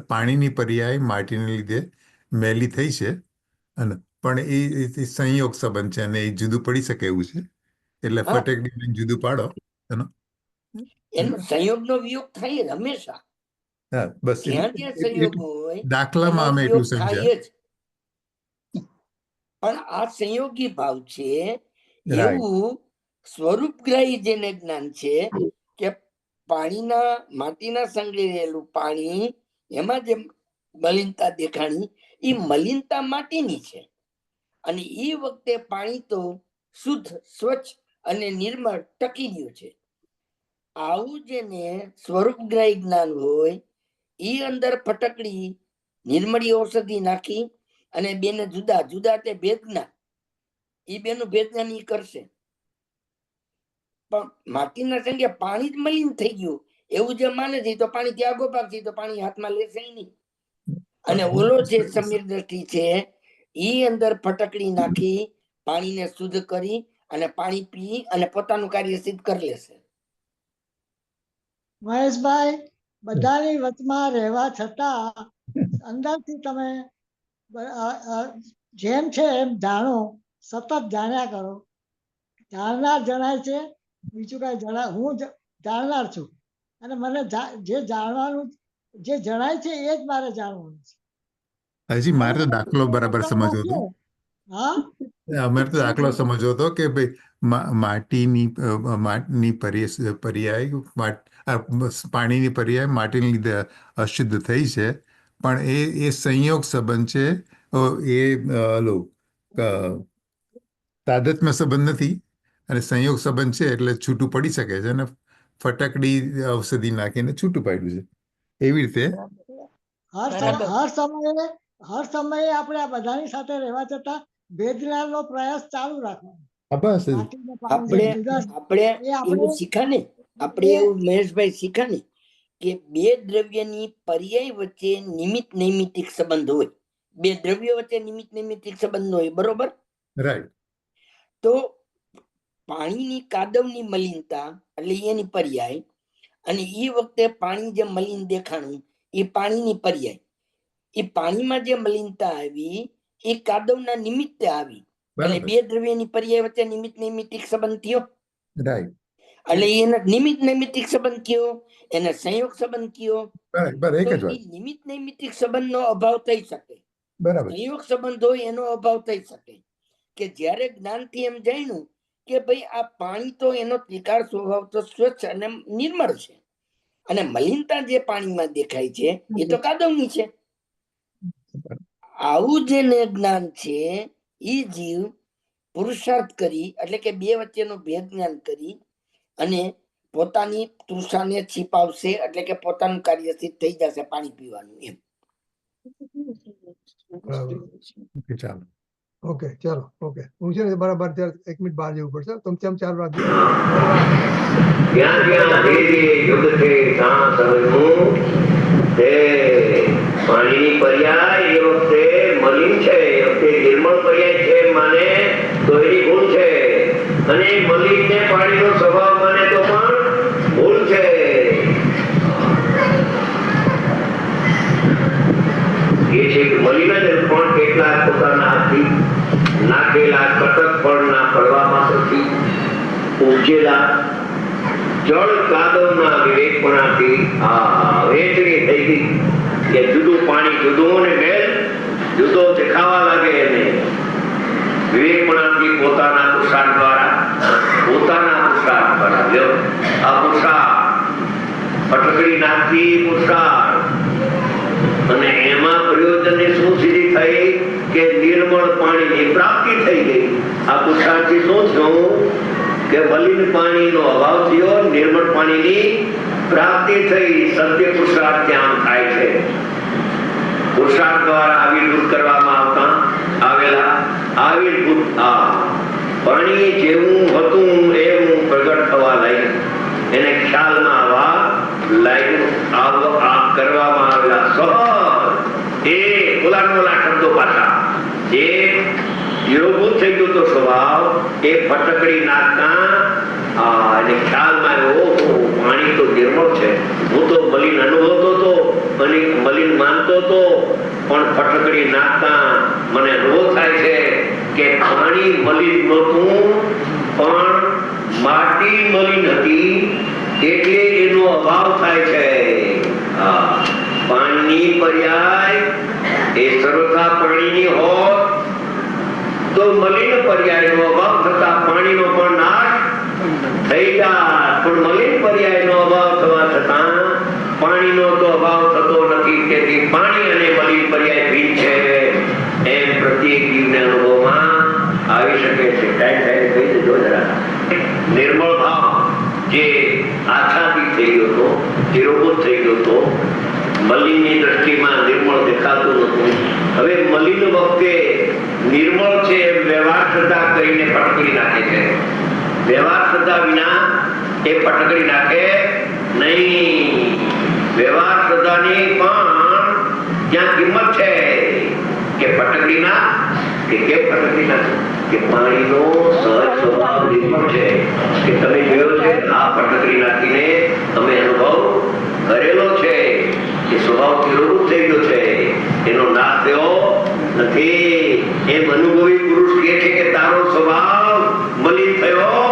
પાણીની પર્યાય માટીને લીધે મેલી થઈ છે અને પણ એ સંયોગ સંબંધ છે અને એ જુદું પડી શકે એવું છે. એટલે ફટેકડી જુદું પાડો એનો
સંયોગનો વિયોગ થાય હંમેશા.
હા બસ
જ્યાં જ્યાં સંયોગ હોય
દાખલામાં અમે એટલું સમજ્યા.
પણ આ સંયોગી ભાવ છે એવું સ્વરૂપગ્રાહી જેને જ્ઞાન છે કે માટીના સંગ્રહેલું પાણી એમાં જે મલિનતા દેખાણી એ મલિનતા માટીની છે અને એ વખતે પાણી તો શુદ્ધ, સ્વચ્છ અને નિર્મળ ટકી રહ્યું છે. આવું જેને સ્વરૂપગ્રાહી જ્ઞાન હોય એ અંદર ફટકડી નિર્મળી ઔષધિ નાખી અને બેને જુદા જુદા તે ભેદ જ્ઞાન, એ બેનું ભેદ જ્ઞાન ઈ કરશે. પણ માટીના સંગે પાણી જ મલિન થઈ ગયું એવું જે માને છે તો પાણી ત્યાં ગોપાક છે તો પાણી હાથમાં લેશે નહીં. અને ઓલો જે સમ્યક દ્રષ્ટિ છે ઈ અંદર ફટકડી નાખી પાણીને શુદ્ધ કરી અને પાણી પી અને પોતાનું કાર્ય સિદ્ધ કરી લેશે.
મહેશભાઈ, બધાની વચમાં રહેવા છતાં અંદરથી તમે જેમ છે એમ જાણો, સતત જાણ્યા કરો. જાણનાર જણાય છે, બીજું કઈ જણાય. હું જાણનાર છું અને મને જે જાણવાનું જે જણાય છે એ જ મારે જાણવાનું છે.
હજી મારે તો દાખલો બરાબર સમજવો હતો.
હા
અમારે તો દાખલો સમજવો હતો કે ભાઈ માટીની પર્યાય પાણીની પર્યાય માટીને લીધે અશુદ્ધ થઈ છે, પણ એ સંયોગ સંબંધ છે. એ તાદત્મ્ય સંબંધ નથી, અને સંયોગ સંબંધ છે એટલે છૂટું પડી શકે છે, અને ફટકડી ઔષધિ નાખીને છૂટું પાડ્યું છે. એવી રીતે
બરાબર.
હર સમયે આપણે આ બધાની સાથે રહેવા છતાં ભેદ જ્ઞાનનો પ્રયાસ ચાલુ રાખવાનો.
બસ
માટી ને પાણી
આપણે
જુદા
આપણે
એ આપણે
એવું શીખા ને, આપણે
એ-
એવું મહેશભાઈ શીખા ને કે બે દ્રવ્યની પર્યાય વચ્ચે નિમિત્ત નૈમિત્તિક સંબંધ હોય. બે દ્રવ્યો વચ્ચે નિમિત્ત નૈમિત્તિક સંબંધ હોય, બરોબર?
રાઈટ.
તો પાણીની કાદવની મલિનતા એટલે એની પર્યાય, અને એ વખતે પાણી જે મલિન દેખાણું એ પાણીની પર્યાય. એ પાણીમાં જે મલિનતા આવી એ કાદવના નિમિત્તે આવી, એટલે
બરાબર.
બે દ્રવ્યની પર્યાય વચ્ચે નિમિત્ત નૈમિત્તિક સંબંધ થયો.
રાઈટ.
એટલે એને નિમિત્ત નૈમિત્તિક સંબંધ કયો, એને સંયોગ સંબંધ કયો.
બરાબર. એક
તો
જ
એ
વાત.
નિમિત્ત નૈમિત્તિક સંબંધનો અભાવ થઈ શકે,
બરાબર.
સંયોગ સંબંધ હોય એનો અભાવ થઈ શકે. કે જ્યારે જ્ઞાનથી એમ જાણ્યું કે ભાઈ આ પાણી તો એનો ત્રિકાળ સ્વભાવ તો સ્વચ્છ અને નિર્મળ છે, અને મલિનતા જે પાણીમાં દેખાય છે એ તો કાદવની છે. આવું જેને જ્ઞાન છે એ જીવ પુરુષાર્થ કરી, એટલે કે બે વચ્ચેનો ભેદ જ્ઞાન કરી અને પોતાની તૃષાને છીપાવશે, એટલે કે પોતાનું કાર્ય સિદ્ધ થઈ જશે પાણી પીવાનું. એમ
બરાબર.
ઓકે, ચાલો.
ઓકે ચાલો. ઓકે, હું છે ને બરાબર 1 મિનિટ બહાર જવું પડશે. તમે તેમ ચાલુ રાખજો.
જ્યાં જ્યાં જે જે યુગ છે ત્યાં સમજવું તે પાણીની પર્યાય એ વખતે મલિન છે, એ વખતે નિર્મળ પર્યાય છે માને તો એની ભૂલ છે, અને મલિન ને પાણીનો સ્વભાવ માને તો પણ ભૂલ છે. એ છે કે મલિન જ પણ કેટલાક પોતાના હાથથી નાખેલા કટક ફળના પડવામાંથી ઉપજેલા જળ કાદવના વિવેકપણાથી આ વહેંચણી થઈ ગઈ કે જુદું પાણી જુદું ને મેલ જુદો દેખાવા લાગે, એને વિવેકપણાથી પોતાના પુરુષાર્થ દ્વારા લ્યો આ પુરુષાર્થ ફટકડી નાખતી પુરુષાર્થ, અને એમાં પ્રયોજનની શું સિદ્ધિ થઈ કે નિર્મળ પાણીની પ્રાપ્તિ થઈ ગઈ. આ પુરુષાર્થથી શું થયું કે મલિન પાણીનો અભાવ થયો, નિર્મળ પાણીની પ્રાપ્તિ થઈ. સત્ય પુરુષાર્થ ત્યાં થાય છે. પુરુષાર્થ દ્વારા આવિર્ભૂત કરવામાં આવેલા પાણી જેવું હતું એવું પ્રગટ થવા લાગ્યું, એને ખ્યાલમાં આવવા લાગ્યું. કરવામાં આવેલા સહજ એ ઓલા શબ્દો પાછા જે વિરોભૂત થઈ ગયો તો સ્વભાવ એ ફટકડી નાખતા અને ખ્યાલમાં આવ્યો પાણી તો નિર્મળ છે. હું તો મલિન અનુભવતો હતો અને મલિન માનતો હતો, પણ ફટકડી નાખતા મને અનુભવ થાય છે કે પાણી મલિન નહોતું પણ માટી મલિન હતી, એટલે એનો અભાવ થાય છે. પાણીની પર્યાય એ સર્વથા પાણીની હોત તો મલિન પર્યાયનો અભાવ થતા પાણીનો પણ નાશ થઈ જાય, પણ મલિન પર્યાયનો અભાવ થવા છતાં પાણીનો તો અભાવ થતો નથી. તેથી પાણી અને મલિન પર્યાય ભિન્ન છે એમ પ્રત્યેક જીવને અનુભવમાં આવી શકે છે. ટાઈમ થાય કહી દેજો જરા. નિર્મળ ભાવ જે આછાદિત થઈ ગયો હતો, ચિરોભૂત થઈ ગયો હતો, મલિનની દ્રષ્ટિમાં નિર્મળ દેખાતું નતું. હવે મલિન વખતે નિર્મળ છે એમ વ્યવહાર શ્રદ્ધા કરીને ફટકડી નાખે છે. વ્યવહાર શ્રદ્ધા વિના એ ફટકડી નાખે નહીં. વ્યવહાર શ્રદ્ધાની પણ ત્યાં કિંમત છે કે ફટકડીના કે ફટકડીના કે પાણીનો સહજ સ્વભાવ નિર્મળ છે કે તમે જોયો છે. આ ફટકડી નાખીને તમે અનુભવ કરેલો છે કે સ્વભાવ વિરોધ થઈ ગયો છે, એનો નાશ થયો નથી. એમ અનુભવી પુરુષ કહે છે કે તારો સ્વભાવ મલિન થયો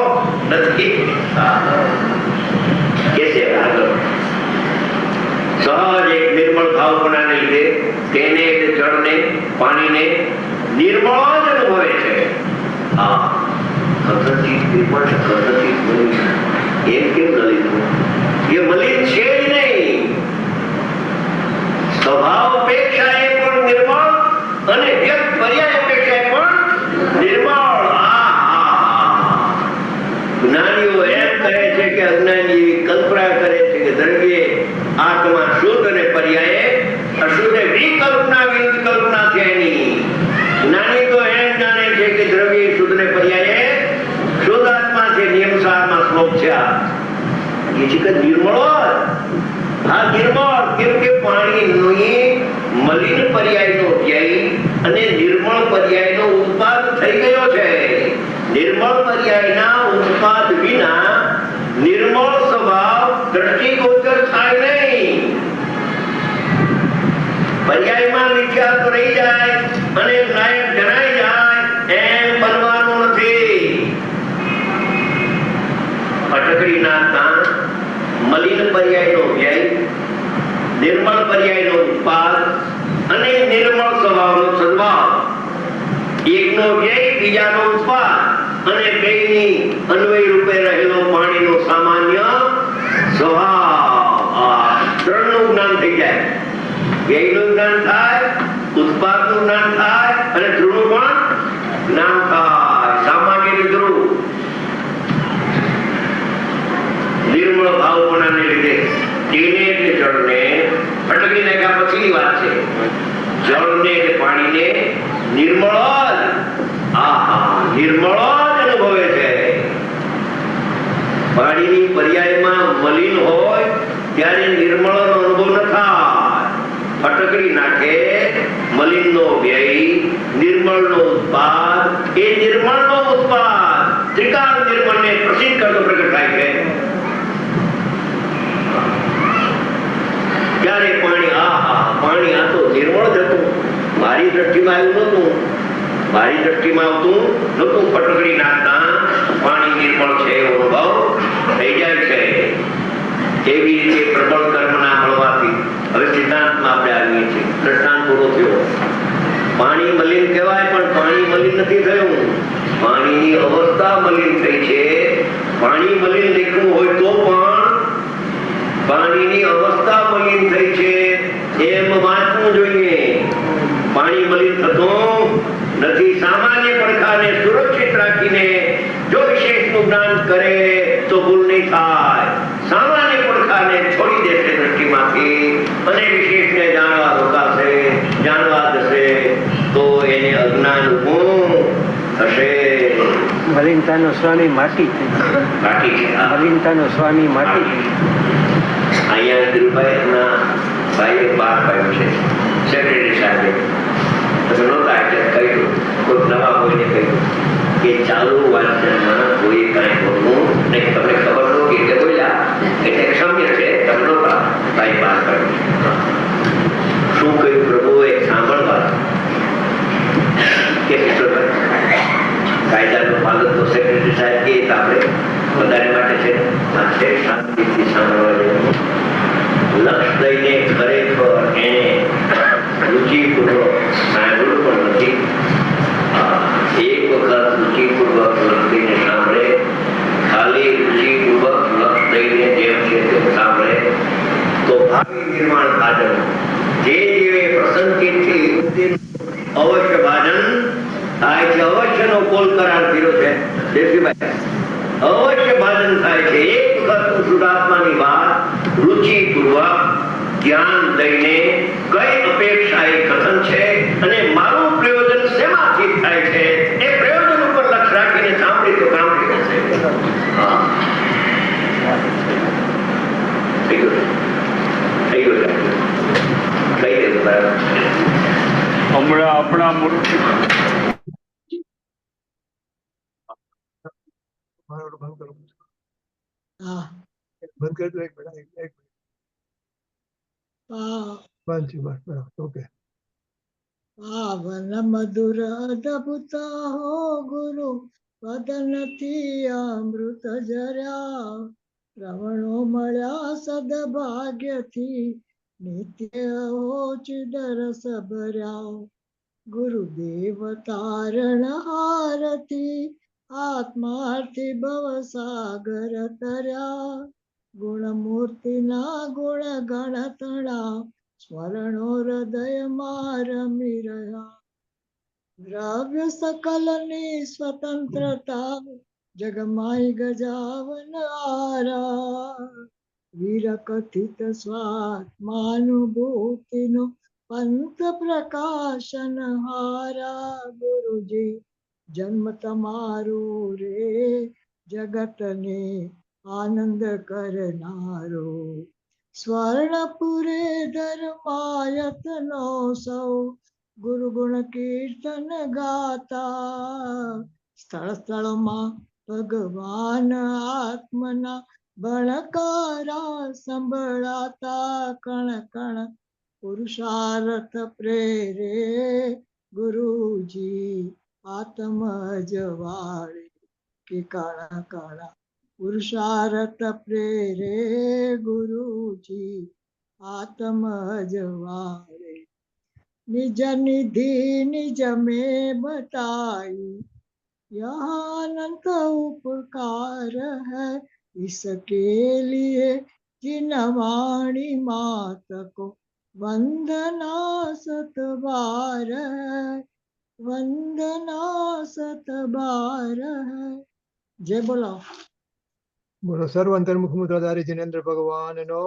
નથી. કે છે આગળ સહજ એક નિર્મળ ભાવપણાને લીધે તેને જળને પાણીને નિર્મળો જ અનુભવે છે. આ કથનચિત નિર્મળ કથનચિત મલિન એમ કેમ ન લીધું? એ મલિન છે જ નહીં. સ્વભાવ અપેક્ષાએ પણ નિર્મળ અને વ્યક્ત પર્યાય અપેક્ષાએ પણ નિર્મળ. જ્ઞાનીઓ એમ કહે છે કે અજ્ઞાની એવી કલ્પના કરે છે કે દ્રવ્ય આત્મા શુદ્ધ અને પર્યાય અશુદ્ધ, વિકલ્પના વિરુદ્ધ કલ્પના છે એની. જ્ઞાની તો એમ જાણે છે કે દ્રવ્ય શુદ્ધ ને પર્યાય શુદ્ધ આત્મા છે. નિયમસારમાં શ્લોક છે આ. એ છે કે નિર્મળો. હા, નિર્મળ કેમ કે પાણીની મલિન પર્યાયનો વ્યય અને નિર્મળ પર્યાયનો ઉત્પાદ થઈ ગયો છે. નિર્મળ પર્યાયના ઉત્પાદ વિના નિર્મળ સ્વભાવ દ્રષ્ટિગોચર થાય નહીં. પર્યાયમાં મિથ્યાત્વ રહી જાય અને નાયક જણાઈ જાય એમ બનવાનું નથી. ફટકડીના તાણ મલિન પર્યાયનો વ્યય, નિર્મળ પર્યાયનો ઉત્પાદ અને નિર્મળ સ્વભાવનો સદ્ભાવ. એકનો વ્યય, બીજાનો ઉત્પાદ અને બેયની અન્વય રૂપે રહેલો પાણીનો સામાન્ય સ્વભાવ. આ ત્રણનું જ્ઞાન થઈ જાય. વ્યયનું જ્ઞાન થાય, ઉત્પાદનું જ્ઞાન થાય અને ધ્રુવનું પણ જ્ઞાન થાય. સામાન્ય ધ્રુવ નિર્મળ ભાવપણાને લીધે તેને એટલે જળને ફટકડી નાખ્યા પછીની વાત છે. જળને એટલે પાણીને નિર્મળ નિર્મળ જ અનુભવે છે. પાણીની પર્યાયમાં મલિન હોય ત્યારે નિર્મળનો અનુભવ ન થાય. ફટકડી નાખે મલિનનો વ્યય, નિર્મળનો ઉત્પાદ. એ નિર્મળનો ઉત્પાદ ત્રિકાળ નિર્મળને પ્રસિદ્ધ કરતો પ્રગટ થાય છે. ત્યારે પાણી પાણી આ તો નિર્મળ જ હતું. મારી દ્રષ્ટિમાં આવ્યું નતું. મારી દ્રષ્ટિમાં આવતું નતું. ફટકડી નાખતા પાણી નિર્મળ છે એવો અનુભવ થઈ જાય છે. એવી રીતે પ્રબળ કર્મના મળવાથી હવે સિદ્ધાંતમાં આપણે આવીએ છીએ. દ્રષ્ટાંત પૂરો થયો. પાણી મલિન કહેવાય પણ પાણી મલિન નથી થયું. પાણીની અવસ્થા મલિન થઈ છે. પાણી મલિન દેખવું હોય તો પણ પાણીની અવસ્થા મલિન થઈ છે એમ વાંચવું જોઈએ. પાણી મલિન થતું નથી. સામાન્ય પડખાને સુરક્ષિત રાખીને જો વિશેષનું જ્ઞાન કરે તો ભૂલ નહીં થાય. સામાન્ય પડખાને છોડી દેશે દ્રષ્ટિમાંથી અને વિશેષને જાણવા રોકાશે, જાણવા જશે તો એને અજ્ઞાન ઊભું થશે.
મલિનતાનો સ્વામી માટી છે.
બાકી છે
મલિનતાનો સ્વામી માટી.
અહીંયા ધીરુભાઈના ભાઈએ બહાર પાડ્યું છે. સેક્રેટરી સાહેબે તમે નહોતા એટલે કહ્યું, કોઈ નવા કોઈને કહ્યું કે ચાલુ વાંચનમાં કોઈ કાંઈ બોલવું નહીં. તમને ખબર નહોતી એટલે બોલ્યા એટલે ક્ષમ્ય છે. તમે નહોતા. ભાઈ બહાર પાડ્યું. શું કહ્યું પ્રભુએ સાંભળવા કે કિશોરભાઈ કાયદાનું પાલન તો સેક્રેટરી સાહેબ કે આપણે વધારે માટે છે. આ છે શાંતિથી સાંભળવા જેવું. લક્ષ દઈને ખરેખર એને રુચિપૂર્વક સાંભળવું પણ નથી. એક વખત રુચિપૂર્વક લક્ષ દઈને સાંભળે, ખાલી રુચિપૂર્વક લક્ષ દઈને જેમ છે તેમ સાંભળે તો ભાવિ નિર્માણ સાધન જે જીવે પ્રસન્નચિત્તથી અવશ્ય ભાજન થાય છે. અવશ્યનો કોલ કરાર કર્યો છે દેવજીભાઈ. અવશ્ય ભાજન થાય છે. એક વખત શુદ્ધાત્માની વાત રુચિપૂર્વક ધ્યાન દઈને કઈ અપેક્ષા એ કથન છે અને મારું પ્રયોજન શેમાંથી થાય છે એ પ્રયોજન ઉપર લક્ષ રાખીને સાંભળી તો કામ થઈ જશે. થઈ ગયું થઈ ગયું બરાબર.
હમણાં આપણા મૂર્તિ
બંધ કરો.
હા.
બંધ કરી દો. એક મિનિટ. બંધ છે. બસ બરાબર. ઓકે.
પાવન મધુર અદભુત હો ગુરુ પદનથી અમૃત જર્યા. શ્રવણો મળ્યા સદભાગ્યથી નિત્ય હો ચિદ રસ ભર્યા. ગુરુદેવ તારણ હારથી આત્માર્થી ભવ સાગર તર્યા ગુણમૂર્તિના ગુણ ગણતણા સ્મરણો હૃદયમાં રમી રહ્યા દ્રવ્ય સકલની સ્વતંત્રતા જગમાઈ ગજાવન આરા વીર કથિત સ્વાત્માનુભૂતિનો પંથ પ્રકાશન હારા ગુરુજી જન્મ તમારો રે જગતને આનંદ કરનારો સ્વર્ણપુરે ધર્માયતનો સૌ ગુરુ ગુણ કીર્તન ગાતા સ્થળ સ્થળમાં ભગવાન આત્મના બળકારા સંભળાતા કણ કણ પુરુષાર્થ પ્રેરે ગુરુજી આત્મ જવાળે કે કણ કણ પુરુષાર્થ પ્રેરે ગુરુજી આત્મ જવાળે निज निधि निज में बताई यहाँ अनंत उपकार है इसके लिए जिन वाणी मात को वंदना सतबार है वंदना सतबार है जय बोलो
બોલો સર્વ અંતર્મુખ મુદ્રાધારી જિનેન્દ્ર ભગવાનનો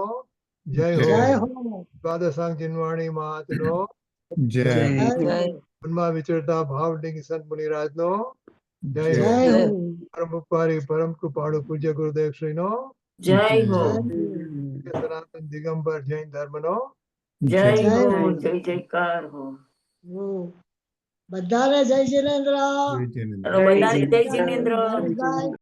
જય
जय
હો
हो
દ્વાદશાંગ ચિન્વાણી મહાત્મનો
જય
જય
મનમાં વિચરતા ભાવલિંગ સંત મુનિરાજનો જય હો
जय हो
પરમ ઉપકારી પરમ કૃપાળુ પૂજ્ય ગુરુદેવ શ્રીનો
જય હો
સનાતન દિગંબર જૈન ધર્મનો
જય
જય
હો
હો.
જય જયકાર હો
वो बधाने जय जिनेन्द्र
જય જિનેન્દ્ર.
ચલો બધાને જય જિનેન્દ્ર
जय जय